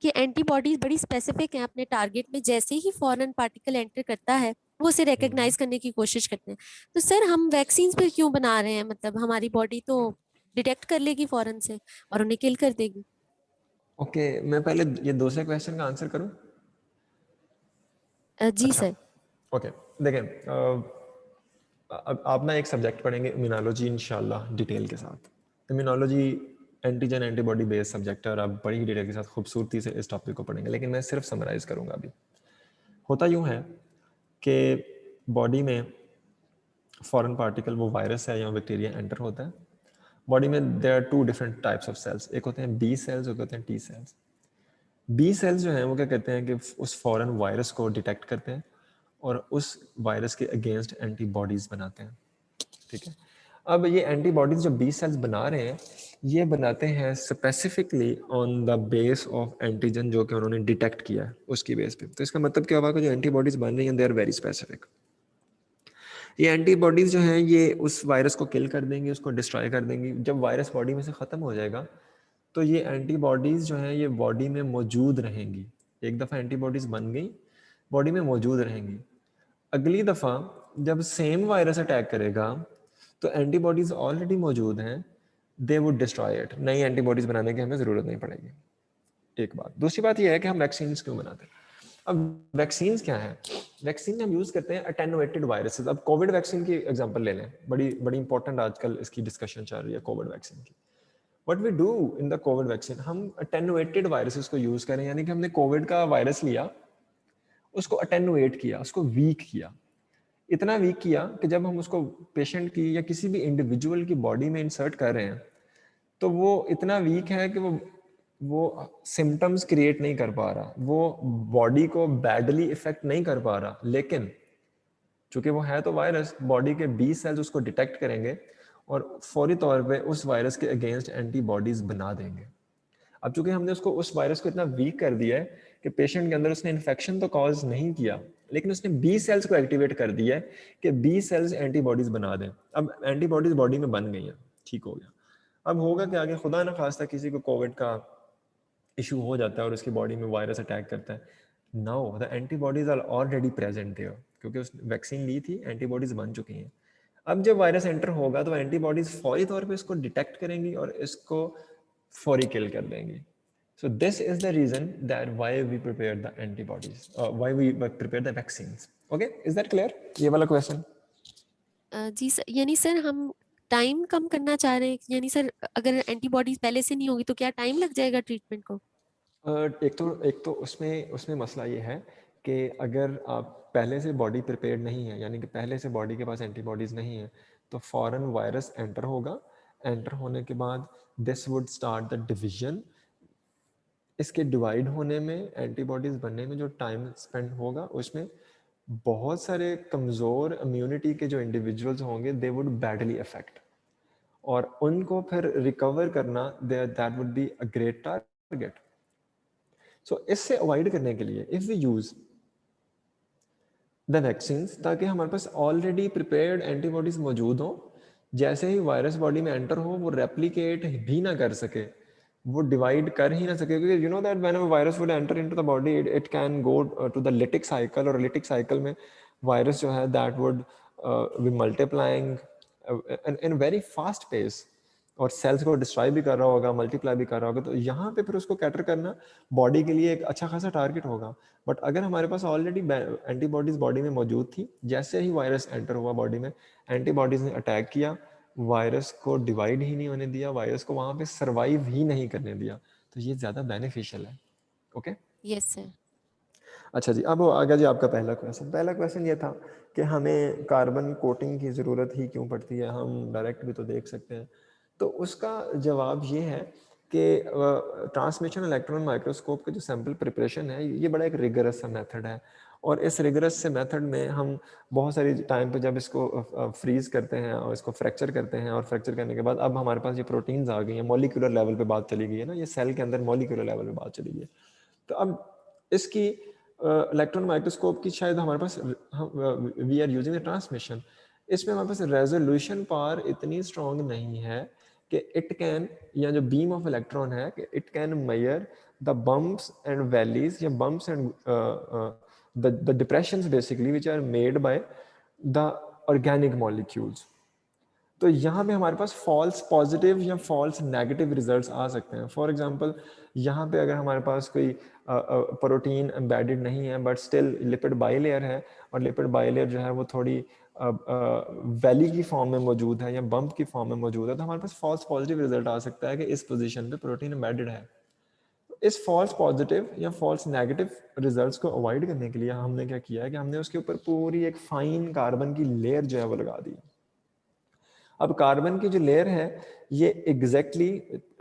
कि एंटीबॉडीज बड़ी स्पेसिफिक हैं अपने टारगेट में, जैसे ही फॉरेन पार्टिकल एंटर करता है वो उसे रिकॉग्नाइज करने की कोशिश करते हैं। तो सर हम वैक्सीन फिर क्यों बना रहे हैं? मतलब हमारी बॉडी तो डिटेक्ट कर लेगी फॉरेन से और उन्हें किल कर देगी। ओके, मैं पहले ये दूसरे क्वेश्चन का आंसर करूं। जी सर। ओके, देखें, अब आप ना एक सब्जेक्ट पढ़ेंगे इम्यूनोलॉजी इंशाल्लाह डिटेल के साथ। Immunology antigen antibody based subject है और आप बड़ी डिटेल के साथ खूबसूरती से इस टॉपिक को पढ़ेंगे, लेकिन मैं सिर्फ समराइज करूंगा अभी। होता यूं है कि बॉडी में फॉरेन पार्टिकल, वो वायरस है या बैक्टीरिया एंटर होता है बॉडी में। There are 2 different types of cells, एक होते हैं बी सेल्स, एक होते हैं टी सेल्स। बी सेल्स जो हैं वो क्या करते हैं कि उस फॉरेन वायरस को डिटेक्ट करते हैं और उस वायरस के अगेंस्ट एंटीबॉडीज बनाते हैं। ठीक है। अब ये एंटीबॉडीज जो बी सेल्स बना रहे हैं, ये बनाते हैं specifically on the base of antigen जो कि उन्होंने डिटेक्ट किया है, उसकी बेस पे। तो इसका मतलब क्या हुआ कि जो एंटीबॉडीज बन रही हैं दे आर वेरी स्पेसिफिक। ये एंटीबॉडीज जो हैं ये उस वायरस को किल कर देंगी, उसको डिस्ट्रॉय कर देंगी। जब वायरस बॉडी में से ख़त्म हो जाएगा तो ये एंटीबॉडीज़ जो हैं ये बॉडी में मौजूद रहेंगी। एक दफ़ा एंटीबॉडीज़ बन गई, बॉडी में मौजूद रहेंगी। अगली दफ़ा जब सेम वायरस अटैक करेगा तो एंटीबॉडीज़ ऑलरेडी मौजूद हैं, दे वुड डिस्ट्रॉय इट। नई एंटीबॉडीज़ बनाने की हमें ज़रूरत नहीं पड़ेगी। एक बात। दूसरी बात यह है कि हम वैक्सीन क्यों बनाते हैं। अब वैक्सीन क्या है? वैक्सीन हम यूज करते हैं अटेनुएटेड वायरसेस। अब कोविड वैक्सीन की एग्जांपल ले लें, बड़ी इंपॉर्टेंट आजकल इसकी डिस्कशन चल रही है कोविड वैक्सीन की। What we do in the Covid vaccine, हम अटेनुएटेड वायरसेस को यूज करें, यानी कि हमने कोविड का वायरस लिया, उसको अटेनुएट किया, उसको वीक किया। इतना वीक किया कि जब हम उसको पेशेंट की या किसी भी इंडिविजुअल की बॉडी में इंसर्ट कर रहे हैं तो वो इतना वीक है कि वो सिम्टम्स क्रिएट नहीं कर पा रहा, वो बॉडी को बैडली इफेक्ट नहीं कर पा रहा, लेकिन चूंकि वो है तो वायरस, बॉडी के बी सेल्स उसको डिटेक्ट करेंगे और फौरी तौर पे उस वायरस के अगेंस्ट एंटीबॉडीज बना देंगे। अब चूंकि हमने उसको उस वायरस को इतना वीक कर दिया है कि पेशेंट के अंदर उसने इन्फेक्शन तो कॉज नहीं किया, लेकिन उसने बी सेल्स को एक्टिवेट कर दिया है कि बी सेल्स एंटीबॉडीज बना दें। अब एंटीबॉडीज बॉडी में बन गई हैं, ठीक हो गया। अब होगा कि आगे खुदा ना खास्ता किसी को कोविड का इशू हो जाता है और उसकी बॉडी में वायरस अटैक करता है, now the antibodies are already present there, क्योंकि उस वैक्सीन ली थी, एंटीबॉडीज बन चुकी हैं। अब जब वायरस एंटर होगा तो एंटीबॉडीज फौरी तौर पे इसको डिटेक्ट करेंगी और इसको फौरी किल कर देंगी। So this is the reason that why we prepare the antibodies, why we prepare the vaccines. Okay, is that clear? ये वाला question. जी सर, यानी सर हम टाइम कम करना चाह रहे हैं, यानी सर अगर एंटीबॉडीज पहले से नहीं होगी तो क्या टाइम लग जाएगा ट्रीटमेंट को? एक तो उसमें मसला ये है कि अगर आप पहले से बॉडी प्रिपेयर्ड नहीं है, यानी कि पहले से बॉडी के पास एंटीबॉडीज नहीं है, तो फॉरन वायरस एंटर होगा। एंटर होने के बाद this would start the division. इसके डिवाइड होने में, एंटीबॉडीज बनने में जो टाइम स्पेंड होगा, उसमें बहुत सारे कमज़ोर इम्यूनिटी के जो इंडिविजुअल्स होंगे दे वुड बैडली अफेक्ट, और उनको फिर रिकवर करना that would be a great target. So इससे अवॉइड करने के लिए if we use the vaccines, ताकि हमारे पास ऑलरेडी प्रिपेयर्ड एंटीबॉडीज मौजूद हो, जैसे ही वायरस बॉडी में एंटर हो वो रेप्लिकेट भी ना कर सके, वो डिवाइड कर ही ना सके, क्योंकि you know that when a virus would enter into the body it can go to the lytic cycle, और लिटिक साइकिल में वायरस जो है that would be multiplying in very fast pace, और सेल्स को डिस्ट्रॉय भी कर रहा होगा, मल्टीप्लाई भी कर रहा होगा। तो यहाँ पे फिर उसको कैटर करना बॉडी के लिए एक अच्छा खासा टारगेट होगा। बट अगर हमारे पास ऑलरेडी एंटीबॉडीज बॉडी में मौजूद थी, जैसे ही वायरस एंटर हुआ बॉडी में, एंटीबॉडीज ने अटैक किया, वायरस को डिवाइड ही नहीं होने दिया, वायरस को वहाँ पे सर्वाइव ही नहीं करने दिया, तो ये ज़्यादा बेनिफिशियल है। Okay yes sir. अच्छा जी, अब आ गया जी आपका पहला क्वेश्चन। पहला क्वेश्चन ये था कि हमें कार्बन कोटिंग की ज़रूरत ही क्यों पड़ती है, हम डायरेक्ट भी तो देख सकते हैं। तो उसका जवाब ये है कि ट्रांसमिशन इलेक्ट्रॉन माइक्रोस्कोप का जो सैंपल प्रिपरेशन है, ये बड़ा एक रिगरस सा मेथड है, और इस रिगरस से मेथड में हम बहुत सारी टाइम पे जब इसको फ्रीज करते हैं और इसको फ्रैक्चर करते हैं, और फ्रैक्चर करने के बाद अब हमारे पास ये प्रोटीन्स आ गई हैं, मॉलिक्यूलर लेवल पे बात चली गई है ना, ये सेल के अंदर मॉलिक्यूलर लेवल पे बात चली गई है। तो अब इसकी इलेक्ट्रॉन माइक्रोस्कोप की शायद हमारे पास we are using the transmission, इसमें हमारे पास रेजोल्यूशन पावर इतनी स्ट्रॉन्ग नहीं है कि इट कैन, या जो बीम ऑफ इलेक्ट्रॉन है कि it can measure the bumps and valleys, या bumps and the depressions basically which are made by the organic molecules। तो यहाँ पे हमारे पास फॉल्स पॉजिटिव या फॉल्स नेगेटिव रिजल्ट्स आ सकते हैं। फॉर एग्जांपल यहाँ पे अगर हमारे पास कोई प्रोटीन एम्बेडेड नहीं है बट स्टिल लिपिड बाइलेयर है, और लिपिड बाइलेयर जो है वो थोड़ी वैली की फॉर्म में मौजूद है या बम्प की फॉर्म में मौजूद है, तो हमारे पास फॉल्स पॉजिटिव रिजल्ट आ सकता है कि इस पोजीशन पे प्रोटीन एम्बेडेड है। इस फॉल्स पॉजिटिव या फॉल्स नेगेटिव रिजल्ट्स को अवॉइड करने के लिए हमने क्या किया है कि हमने उसके ऊपर पूरी एक फाइन कार्बन की लेयर जो है वो लगा दी। अब कार्बन की जो लेयर है ये एग्जैक्टली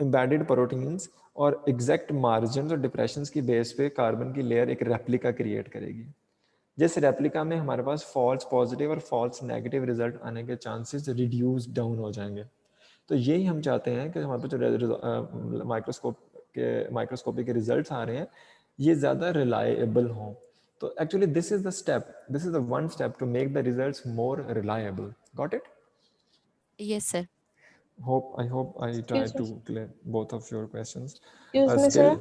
एम्बेडेड प्रोटीन्स और एग्जैक्ट मार्जिन और डिप्रेशंस की बेस पे कार्बन की लेयर एक रेप्लिका क्रिएट करेगी, जिस रेप्लिका में हमारे पास फॉल्स पॉजिटिव और फॉल्स नेगेटिव रिजल्ट आने के चांसेस रिड्यूस डाउन हो जाएंगे। तो यही हम चाहते हैं कि हमारे पास जो माइक्रोस्कोपी के रिजल्ट्स आ रहे हैं ये ज़्यादा रिलायबल हों। तो actually this is the one step to make the results more reliable. Got it? Yes sir. I hope I tried Excuse to me. clear both of your questions. Excuse me, Still, sir.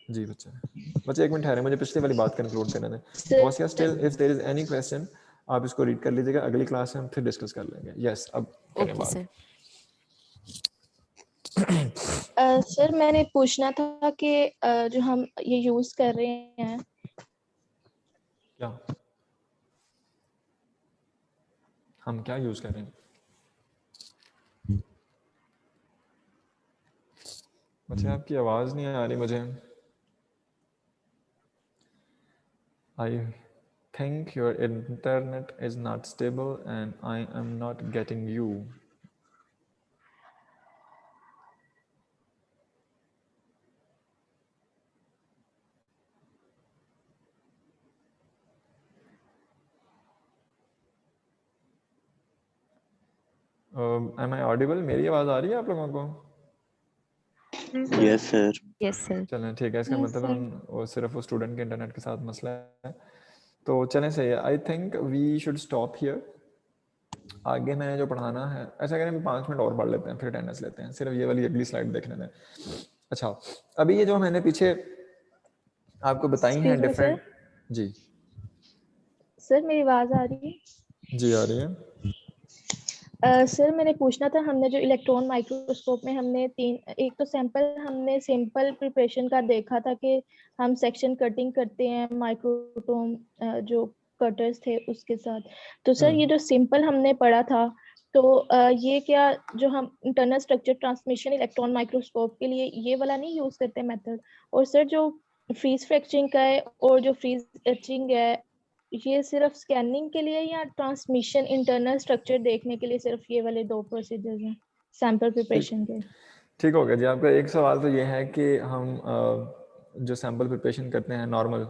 जी बच्चे एक minute ठहरे, मुझे पिछली वाली बात conclude करने दें। Sir, Wasya, still if there is any question आप इसको रीड कर लीजिएगा, अगली क्लास में हम फिर डिस्कस कर लेंगे। यस, अब करें ओके बात। सर। सर मैंने पूछना था कि जो हम ये यूज कर रहे हैं, क्या हम क्या यूज कर रहे हैं? बच्चे आपकी आवाज नहीं आ रही मुझे। I think your internet is not stable and I am not getting you. Am I audible? मेरी आवाज आ रही है आप लोगों को? Yes sir. Yes sir. चलें ठीक है, इसका Yes, मतलब sir. वो सिर्फ वो स्टूडेंट के इंटरनेट के साथ मसला है। तो चलें सही है, I think we should stop here. आगे मैंने जो पढ़ाना है, ऐसा करें 5 मिनट और पढ़ लेते हैं फिर अटेंडेंस लेते हैं, सिर्फ ये वाली अगली स्लाइड देखने दें। अच्छा, अभी ये जो मैंने पीछे आपको बताई हैं Excuse me, डिफरेंट, जी सर मेरी आवाज आ रही है? जी आ रही है। सर मैंने पूछना था, हमने जो इलेक्ट्रॉन माइक्रोस्कोप में हमने एक तो हमने सैंपल प्रिपरेशन का देखा था कि हम सेक्शन कटिंग करते हैं माइक्रोटोम जो कटर्स थे उसके साथ। तो सर ये जो सिंपल हमने पढ़ा था, तो ये क्या जो हम internal structure transmission electron microscope के लिए ये वाला नहीं यूज करते मेथड? और सर जो फ्रीज फ्रैक्चरिंग का है और जो फ्रीज एचिंग है, ये सिर्फ स्कैनिंग के लिए या ट्रांसमिशन इंटरनल स्ट्रक्चर देखने के लिए सिर्फ ये वाले 2 प्रोसीजर्स हैं सैंपल प्रिपरेशन के? ठीक हो गया जी। आपका एक सवाल तो ये है कि हम जो सैंपल प्रिपरेशन करते हैं नॉर्मल,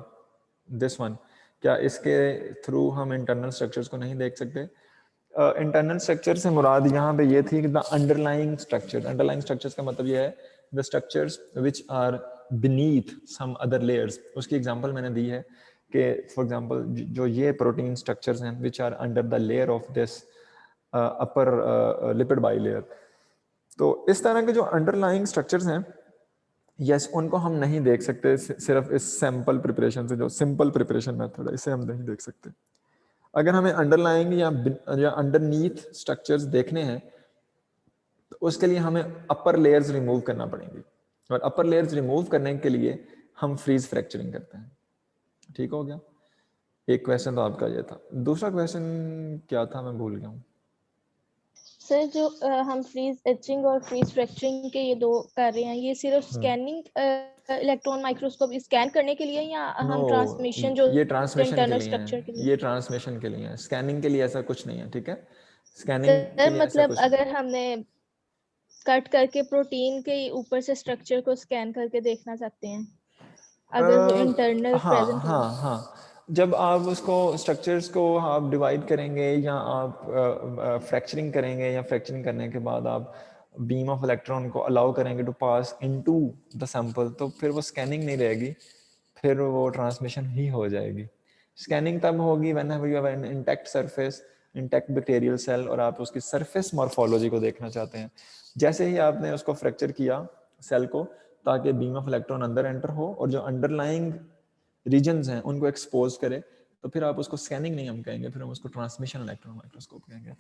दिस वन, क्या इसके थ्रू हम इंटरनल स्ट्रक्चर्स को नहीं देख सकते? इंटरनल स्ट्रक्चर से मुराद यहाँ पे ये थी कि the underlying structure, underlying structures का मतलब ये है the structures which are beneath some other layers. उसकी एग्जांपल मैंने दी है कि फॉर एग्जांपल जो ये प्रोटीन स्ट्रक्चर्स हैं which are under the layer of this upper lipid bilayer. तो इस तरह के जो अंडरलाइंग स्ट्रक्चर्स हैं यस उनको हम नहीं देख सकते सिर्फ इस सैंपल प्रिपरेशन से, जो सिंपल प्रिपरेशन मेथड है, इसे हम नहीं देख सकते। अगर हमें अंडरलाइंग या अंडरनीथ स्ट्रक्चर्स देखने हैं तो उसके लिए हमें अपर लेयर्स रिमूव करना पड़ेंगी, और अपर लेयर्स रिमूव करने के लिए हम फ्रीज फ्रैक्चरिंग करते हैं। ठीक हो गया? एक क्वेश्चन तो आपका ये था। दूसरा क्वेश्चन क्या था, मैं भूल गया हूँ। सर जो हम फ्रीज एचिंग और फ्रीज फ्रैक्चरिंग के ये दो कर रहे हैं, ये सिर्फ स्कैनिंग इलेक्ट्रॉन माइक्रोस्कोप स्कैन करने के लिए, या हम ट्रांसमिशन जो ये ट्रांसमिशन के इंटरनल लिए स्ट्रक्चर के है, लिए? ये ट्रांसमिशन के लिए है, स्कैनिंग के लिए ऐसा कुछ नहीं है। ठीक है, स्कैनिंग के सर लिए ऐसा मतलब कुछ नहीं। अगर हमने कट करके प्रोटीन के ऊपर से स्ट्रक्चर को स्कैन करके देखना चाहते हैं, अगर वो इंटरनल हाँ प्रेजेंट हो। हाँ हाँ, जब आप उसको स्ट्रक्चर्स को आप डिवाइड करेंगे या आप फ्रैक्चरिंग करेंगे, या फ्रैक्चरिंग करने के बाद आप बीम ऑफ इलेक्ट्रॉन को अलाउ करेंगे to pass into the sample, तो फिर वो स्कैनिंग नहीं रहेगी, फिर वो ट्रांसमिशन ही हो जाएगी। स्कैनिंग तब होगी when you have an intact surface, intact bacterial cell, और आप उसकी सरफेस मॉर्फोलॉजी को देखना चाहते हैं। जैसे ही आपने उसको फ्रैक्चर किया सेल को, ताकि बीम ऑफ इलेक्ट्रॉन अंदर एंटर हो और जो अंडरलाइंग रीजन्स हैं उनको एक्सपोज करे, तो फिर आप उसको स्कैनिंग नहीं हम कहेंगे, फिर हम उसको ट्रांसमिशन इलेक्ट्रॉन माइक्रोस्कोप कहेंगे।